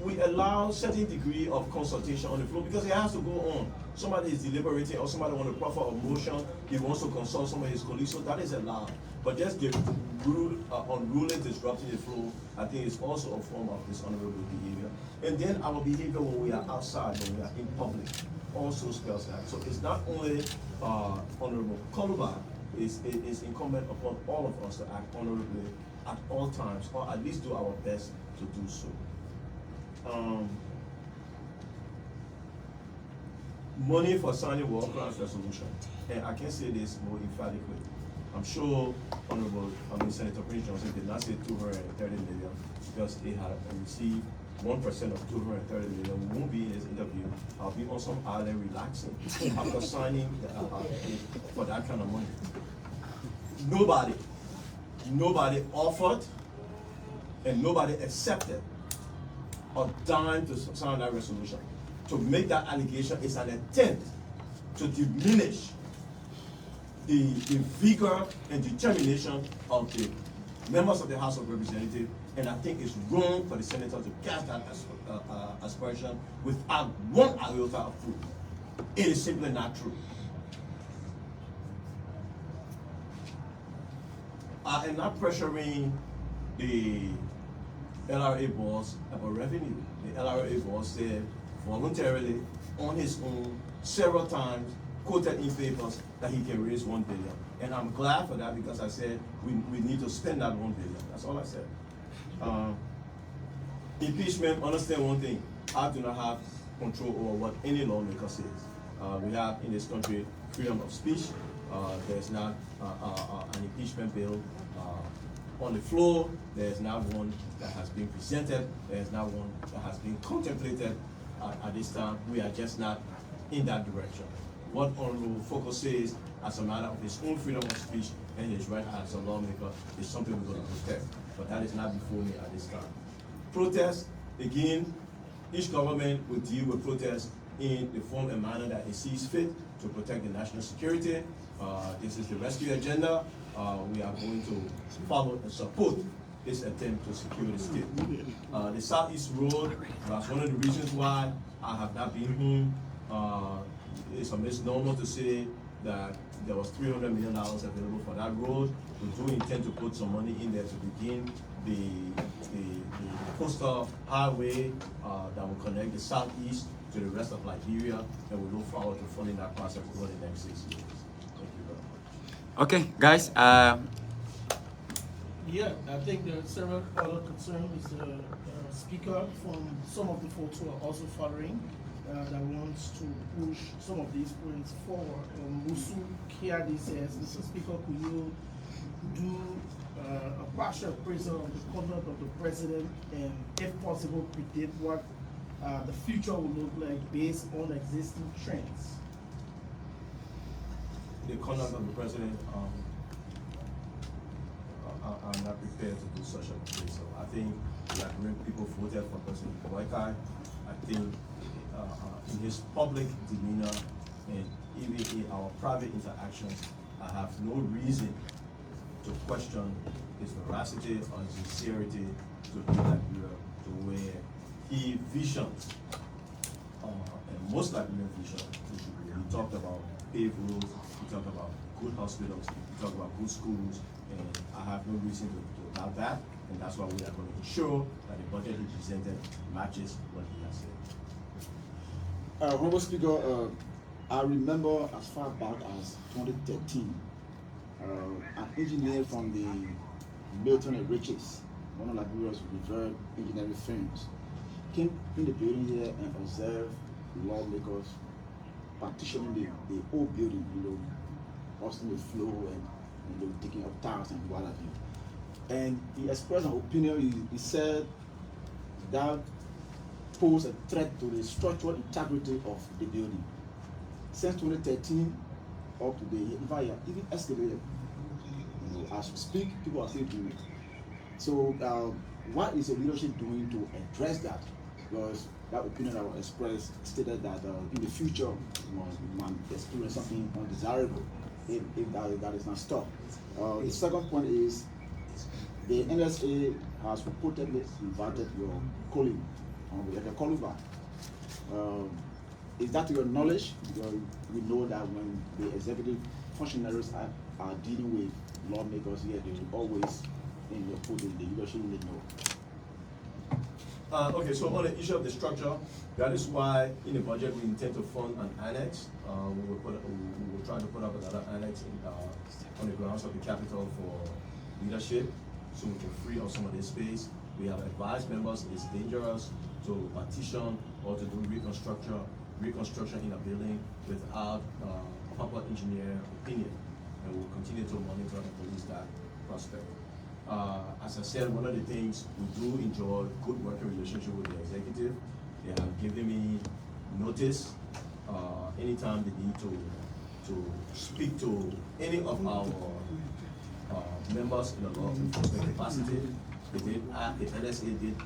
we allow certain degree of consultation on the floor because it has to go on. Somebody is deliberating or somebody wants to proffer a motion, he wants to consult some of his colleagues, so that is allowed. But just the unruly disrupting the flow, I think is also a form of dishonorable behavior. And then our behavior when we are outside, when we are in public, also spells that. So it's not only honorable. Koluba is incumbent upon all of us to act honorably at all times, or at least do our best to do so. Money for signing war crimes resolution. And I can say this more emphatically. I'm sure Senator Prince Johnson did not say 230 million because they had received 1% of 230 million. We won't be in this interview. I'll be on some island relaxing after signing for that kind of money. Nobody offered and nobody accepted a dime to sign that resolution. To make that allegation is an attempt to diminish the vigor and determination of the members of the House of Representatives, and I think it's wrong for the senator to cast that aspersion without one iota of proof. It is simply not true. I am not pressuring the LRA boss about revenue. The LRA boss said voluntarily, on his own, several times, quoted in papers that he can raise 1 billion. And I'm glad for that because I said we need to spend that 1 billion. That's all I said. Impeachment, understand one thing, I do not have control over what any lawmaker says. We have in this country freedom of speech. There's not an impeachment bill on the floor. There's not one that has been presented. There's not one that has been contemplated at this time. We are just not in that direction. What Honorable Foko says as a matter of his own freedom of speech and his right as a lawmaker is something we're going to protect. But that is not before me at this time. Protest, again, each government will deal with protests in the form and manner that it sees fit to protect the national security. This is the rescue agenda. We are going to follow and support this attempt to secure the state. The Southeast Road, that's one of the reasons why I have not been home. It's a misnomer to say that there was $300 million available for that road. We do intend to put some money in there to begin the coastal highway that will connect the Southeast to the rest of Liberia, and we look forward to funding that process over the next 6 years. Thank you very much. Okay, guys. Yeah, I think there are several other concerns, Mr. Speaker, from some of the folks who are also following that wants to push some of these points forward. Musu Kiadi says, Mr. Speaker, could you do a partial appraisal of the conduct of the president and, if possible, predict what the future will look like based on existing trends? The conduct of the president, I'm not prepared to do such a appraisal. I think that when people voted for President Lawmaker, I think in his public demeanor and even in our private interactions, I have no reason to question his veracity or his sincerity to lead Liberia to where he visioned, and most Liberian vision, he talked about paved roads, he talked about good hospitals, he talked about good schools, and I have no reason to doubt that, and that's why we are going to ensure that the budget he presented matches what he has said. Honorable Speaker, I remember as far back as 2013, an engineer from the Milton and Riches, one of Liberia's revered engineering firms, came in the building here and observed lawmakers partitioning the whole building, busting the floor and taking up tiles and what have you. And he expressed an opinion. He said that posed a threat to the structural integrity of the building. Since 2013 up to the in fact, even escalated. As we speak, people are still doing it. So, what is the leadership doing to address that? Because that opinion that was expressed stated that in the future, we might experience something undesirable if that is not stopped. The second point is the NSA has reportedly invited your colleague, Rebecca Coluba. Is that to your knowledge? Because we know that when the executive functionaries are dealing with lawmakers here, they will always put the leadership in the know. Okay, so on the issue of the structure, that is why in the budget we intend to fund an annex. We will try to put up another annex on the grounds of the Capitol for leadership, so we can free up some of this space. We have advised members it's dangerous to partition or to do reconstruction in a building without proper engineer opinion, and we'll continue to monitor and police that prospect. As I said, one of the things we do enjoy good working relationship with the executive. They have given me notice anytime they need to speak to any of our members in the law enforcement capacity. The NSA did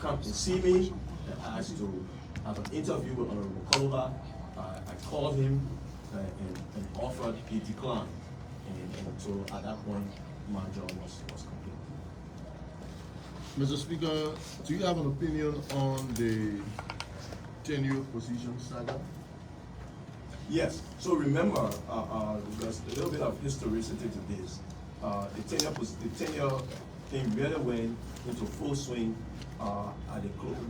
come and see me and asked to have an interview with Honorable Coluba. I called him and offered, he declined. And so at that point, my job was complete. Mr. Speaker, do you have an opinion on the tenure position saga? Yes. So remember, there's a little bit of historicity to this. The tenure thing really went into full swing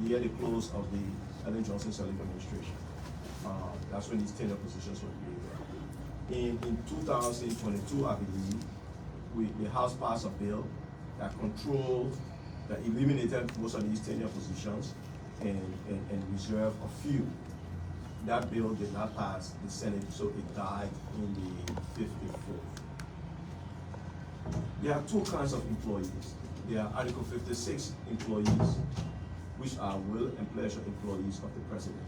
near the close of the Ellen Johnson Sirleaf administration. That's when these tenure positions were created. In 2022, I believe, the House passed a bill that eliminated most of these tenure positions and reserved a few. That bill did not pass the Senate, so it died in the 54th. There are two kinds of employees. There are Article 56 employees, which are will and pleasure employees of the president.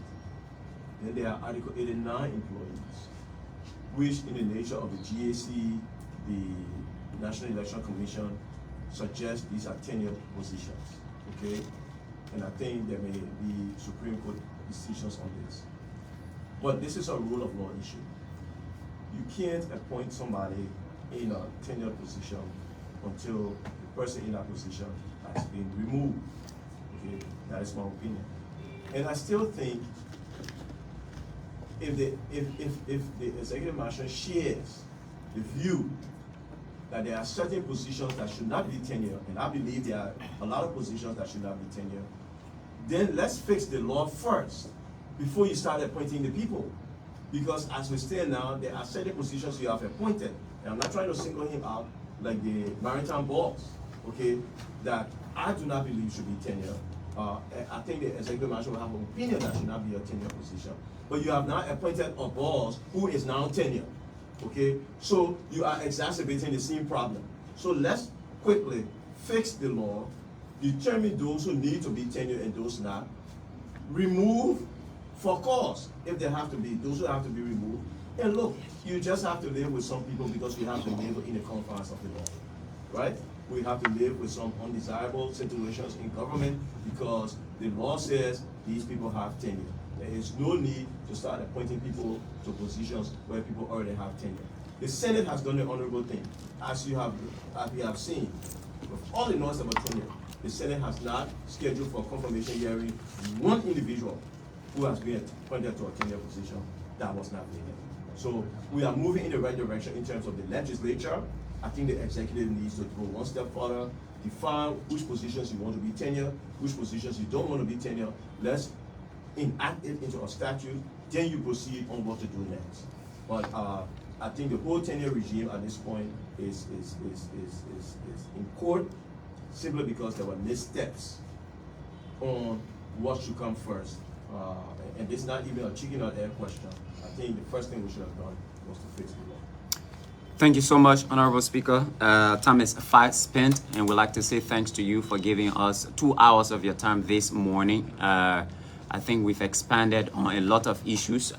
Then there are Article 89 employees, which in the nature of the GAC, the National Election Commission, suggest these are tenure positions, okay? And I think there may be Supreme Court decisions on this. But this is a rule of law issue. You can't appoint somebody in a tenure position until the person in that position has been removed, okay? That is my opinion. And I still think if the executive mansion shares the view that there are certain positions that should not be tenure, and I believe there are a lot of positions that should not be tenure, then let's fix the law first before you start appointing the people. Because as we stand now, there are certain positions you have appointed, and I'm not trying to single him out, like the maritime boss, okay, that I do not believe should be tenure. I think the executive mansion will have an opinion that should not be a tenure position. But you have now appointed a boss who is now tenure. Okay, so you are exacerbating the same problem. So let's quickly fix the law, determine those who need to be tenured and those not, remove for cause if they have to be, those who have to be removed. And look, you just have to live with some people because we have to live in the confines of the law, right? We have to live with some undesirable situations in government because the law says these people have tenure. There is no need to start appointing people to positions where people already have tenure. The Senate has done the honorable thing, as we have seen, with all the noise about tenure. the Senate has not scheduled for confirmation hearing one individual who has been appointed to a tenure position that was not vacant. So we are moving in the right direction in terms of the legislature. I think the executive needs to go one step further, define which positions you want to be tenure, which positions you don't want to be tenure. Let's enact it into a statute, then you proceed on what to do next. But I think the whole tenure regime at this point is in court simply because there were missteps on what should come first. And this is not even a chicken or egg question. I think the first thing we should have done was to fix the law. Thank you so much, Honorable Speaker. Time is fast spent, and we'd like to say thanks to you for giving us 2 hours of your time this morning. I think we've expanded on a lot of issues.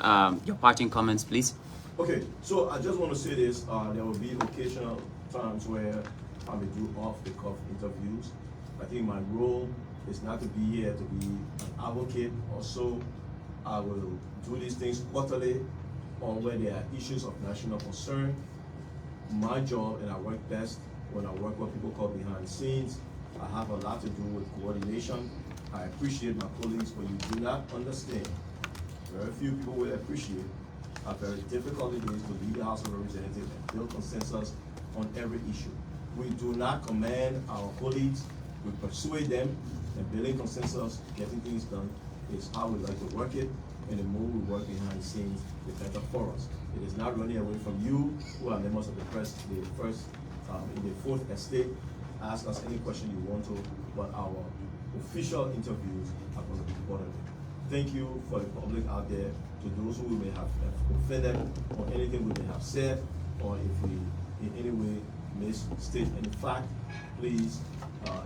Your parting comments, please. Okay, so I just want to say this. There will be occasional times where I may do off-the-cuff interviews. I think my role is not to be here to be an advocate or so. I will do these things quarterly on where there are issues of national concern. My job, and I work best when I work what people call behind the scenes. I have a lot to do with coordination. I appreciate my colleagues, but you do not understand. Very few people will appreciate how very difficult it is to lead the House of Representatives and build consensus on every issue. We do not command our colleagues, we persuade them, and building consensus, getting things done is how we like to work it, and the more we work behind the scenes, the better for us. It is not running away from you, who are members of the press, the first, in the fourth estate. Ask us any question you want to, but our official interviews are going to be quarterly. Thank you for the public out there, to those who may have offended, or anything we may have said, or if we in any way misstate any fact, please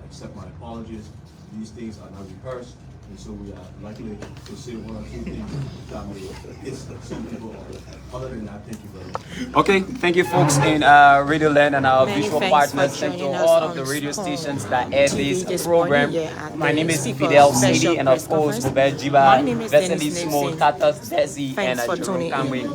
accept my apologies. These things are not rehearsed, and so we are likely to say one or two things that may piss some people off. Other than that, thank you very much. Okay, thank you folks in Radio Land and our visual partners. Thank you to all of the radio stations that air this program. My name is Fidel City, and of course, Robert Jiba, Vesely Small, Tatas Desi, and Jerome Kamwe.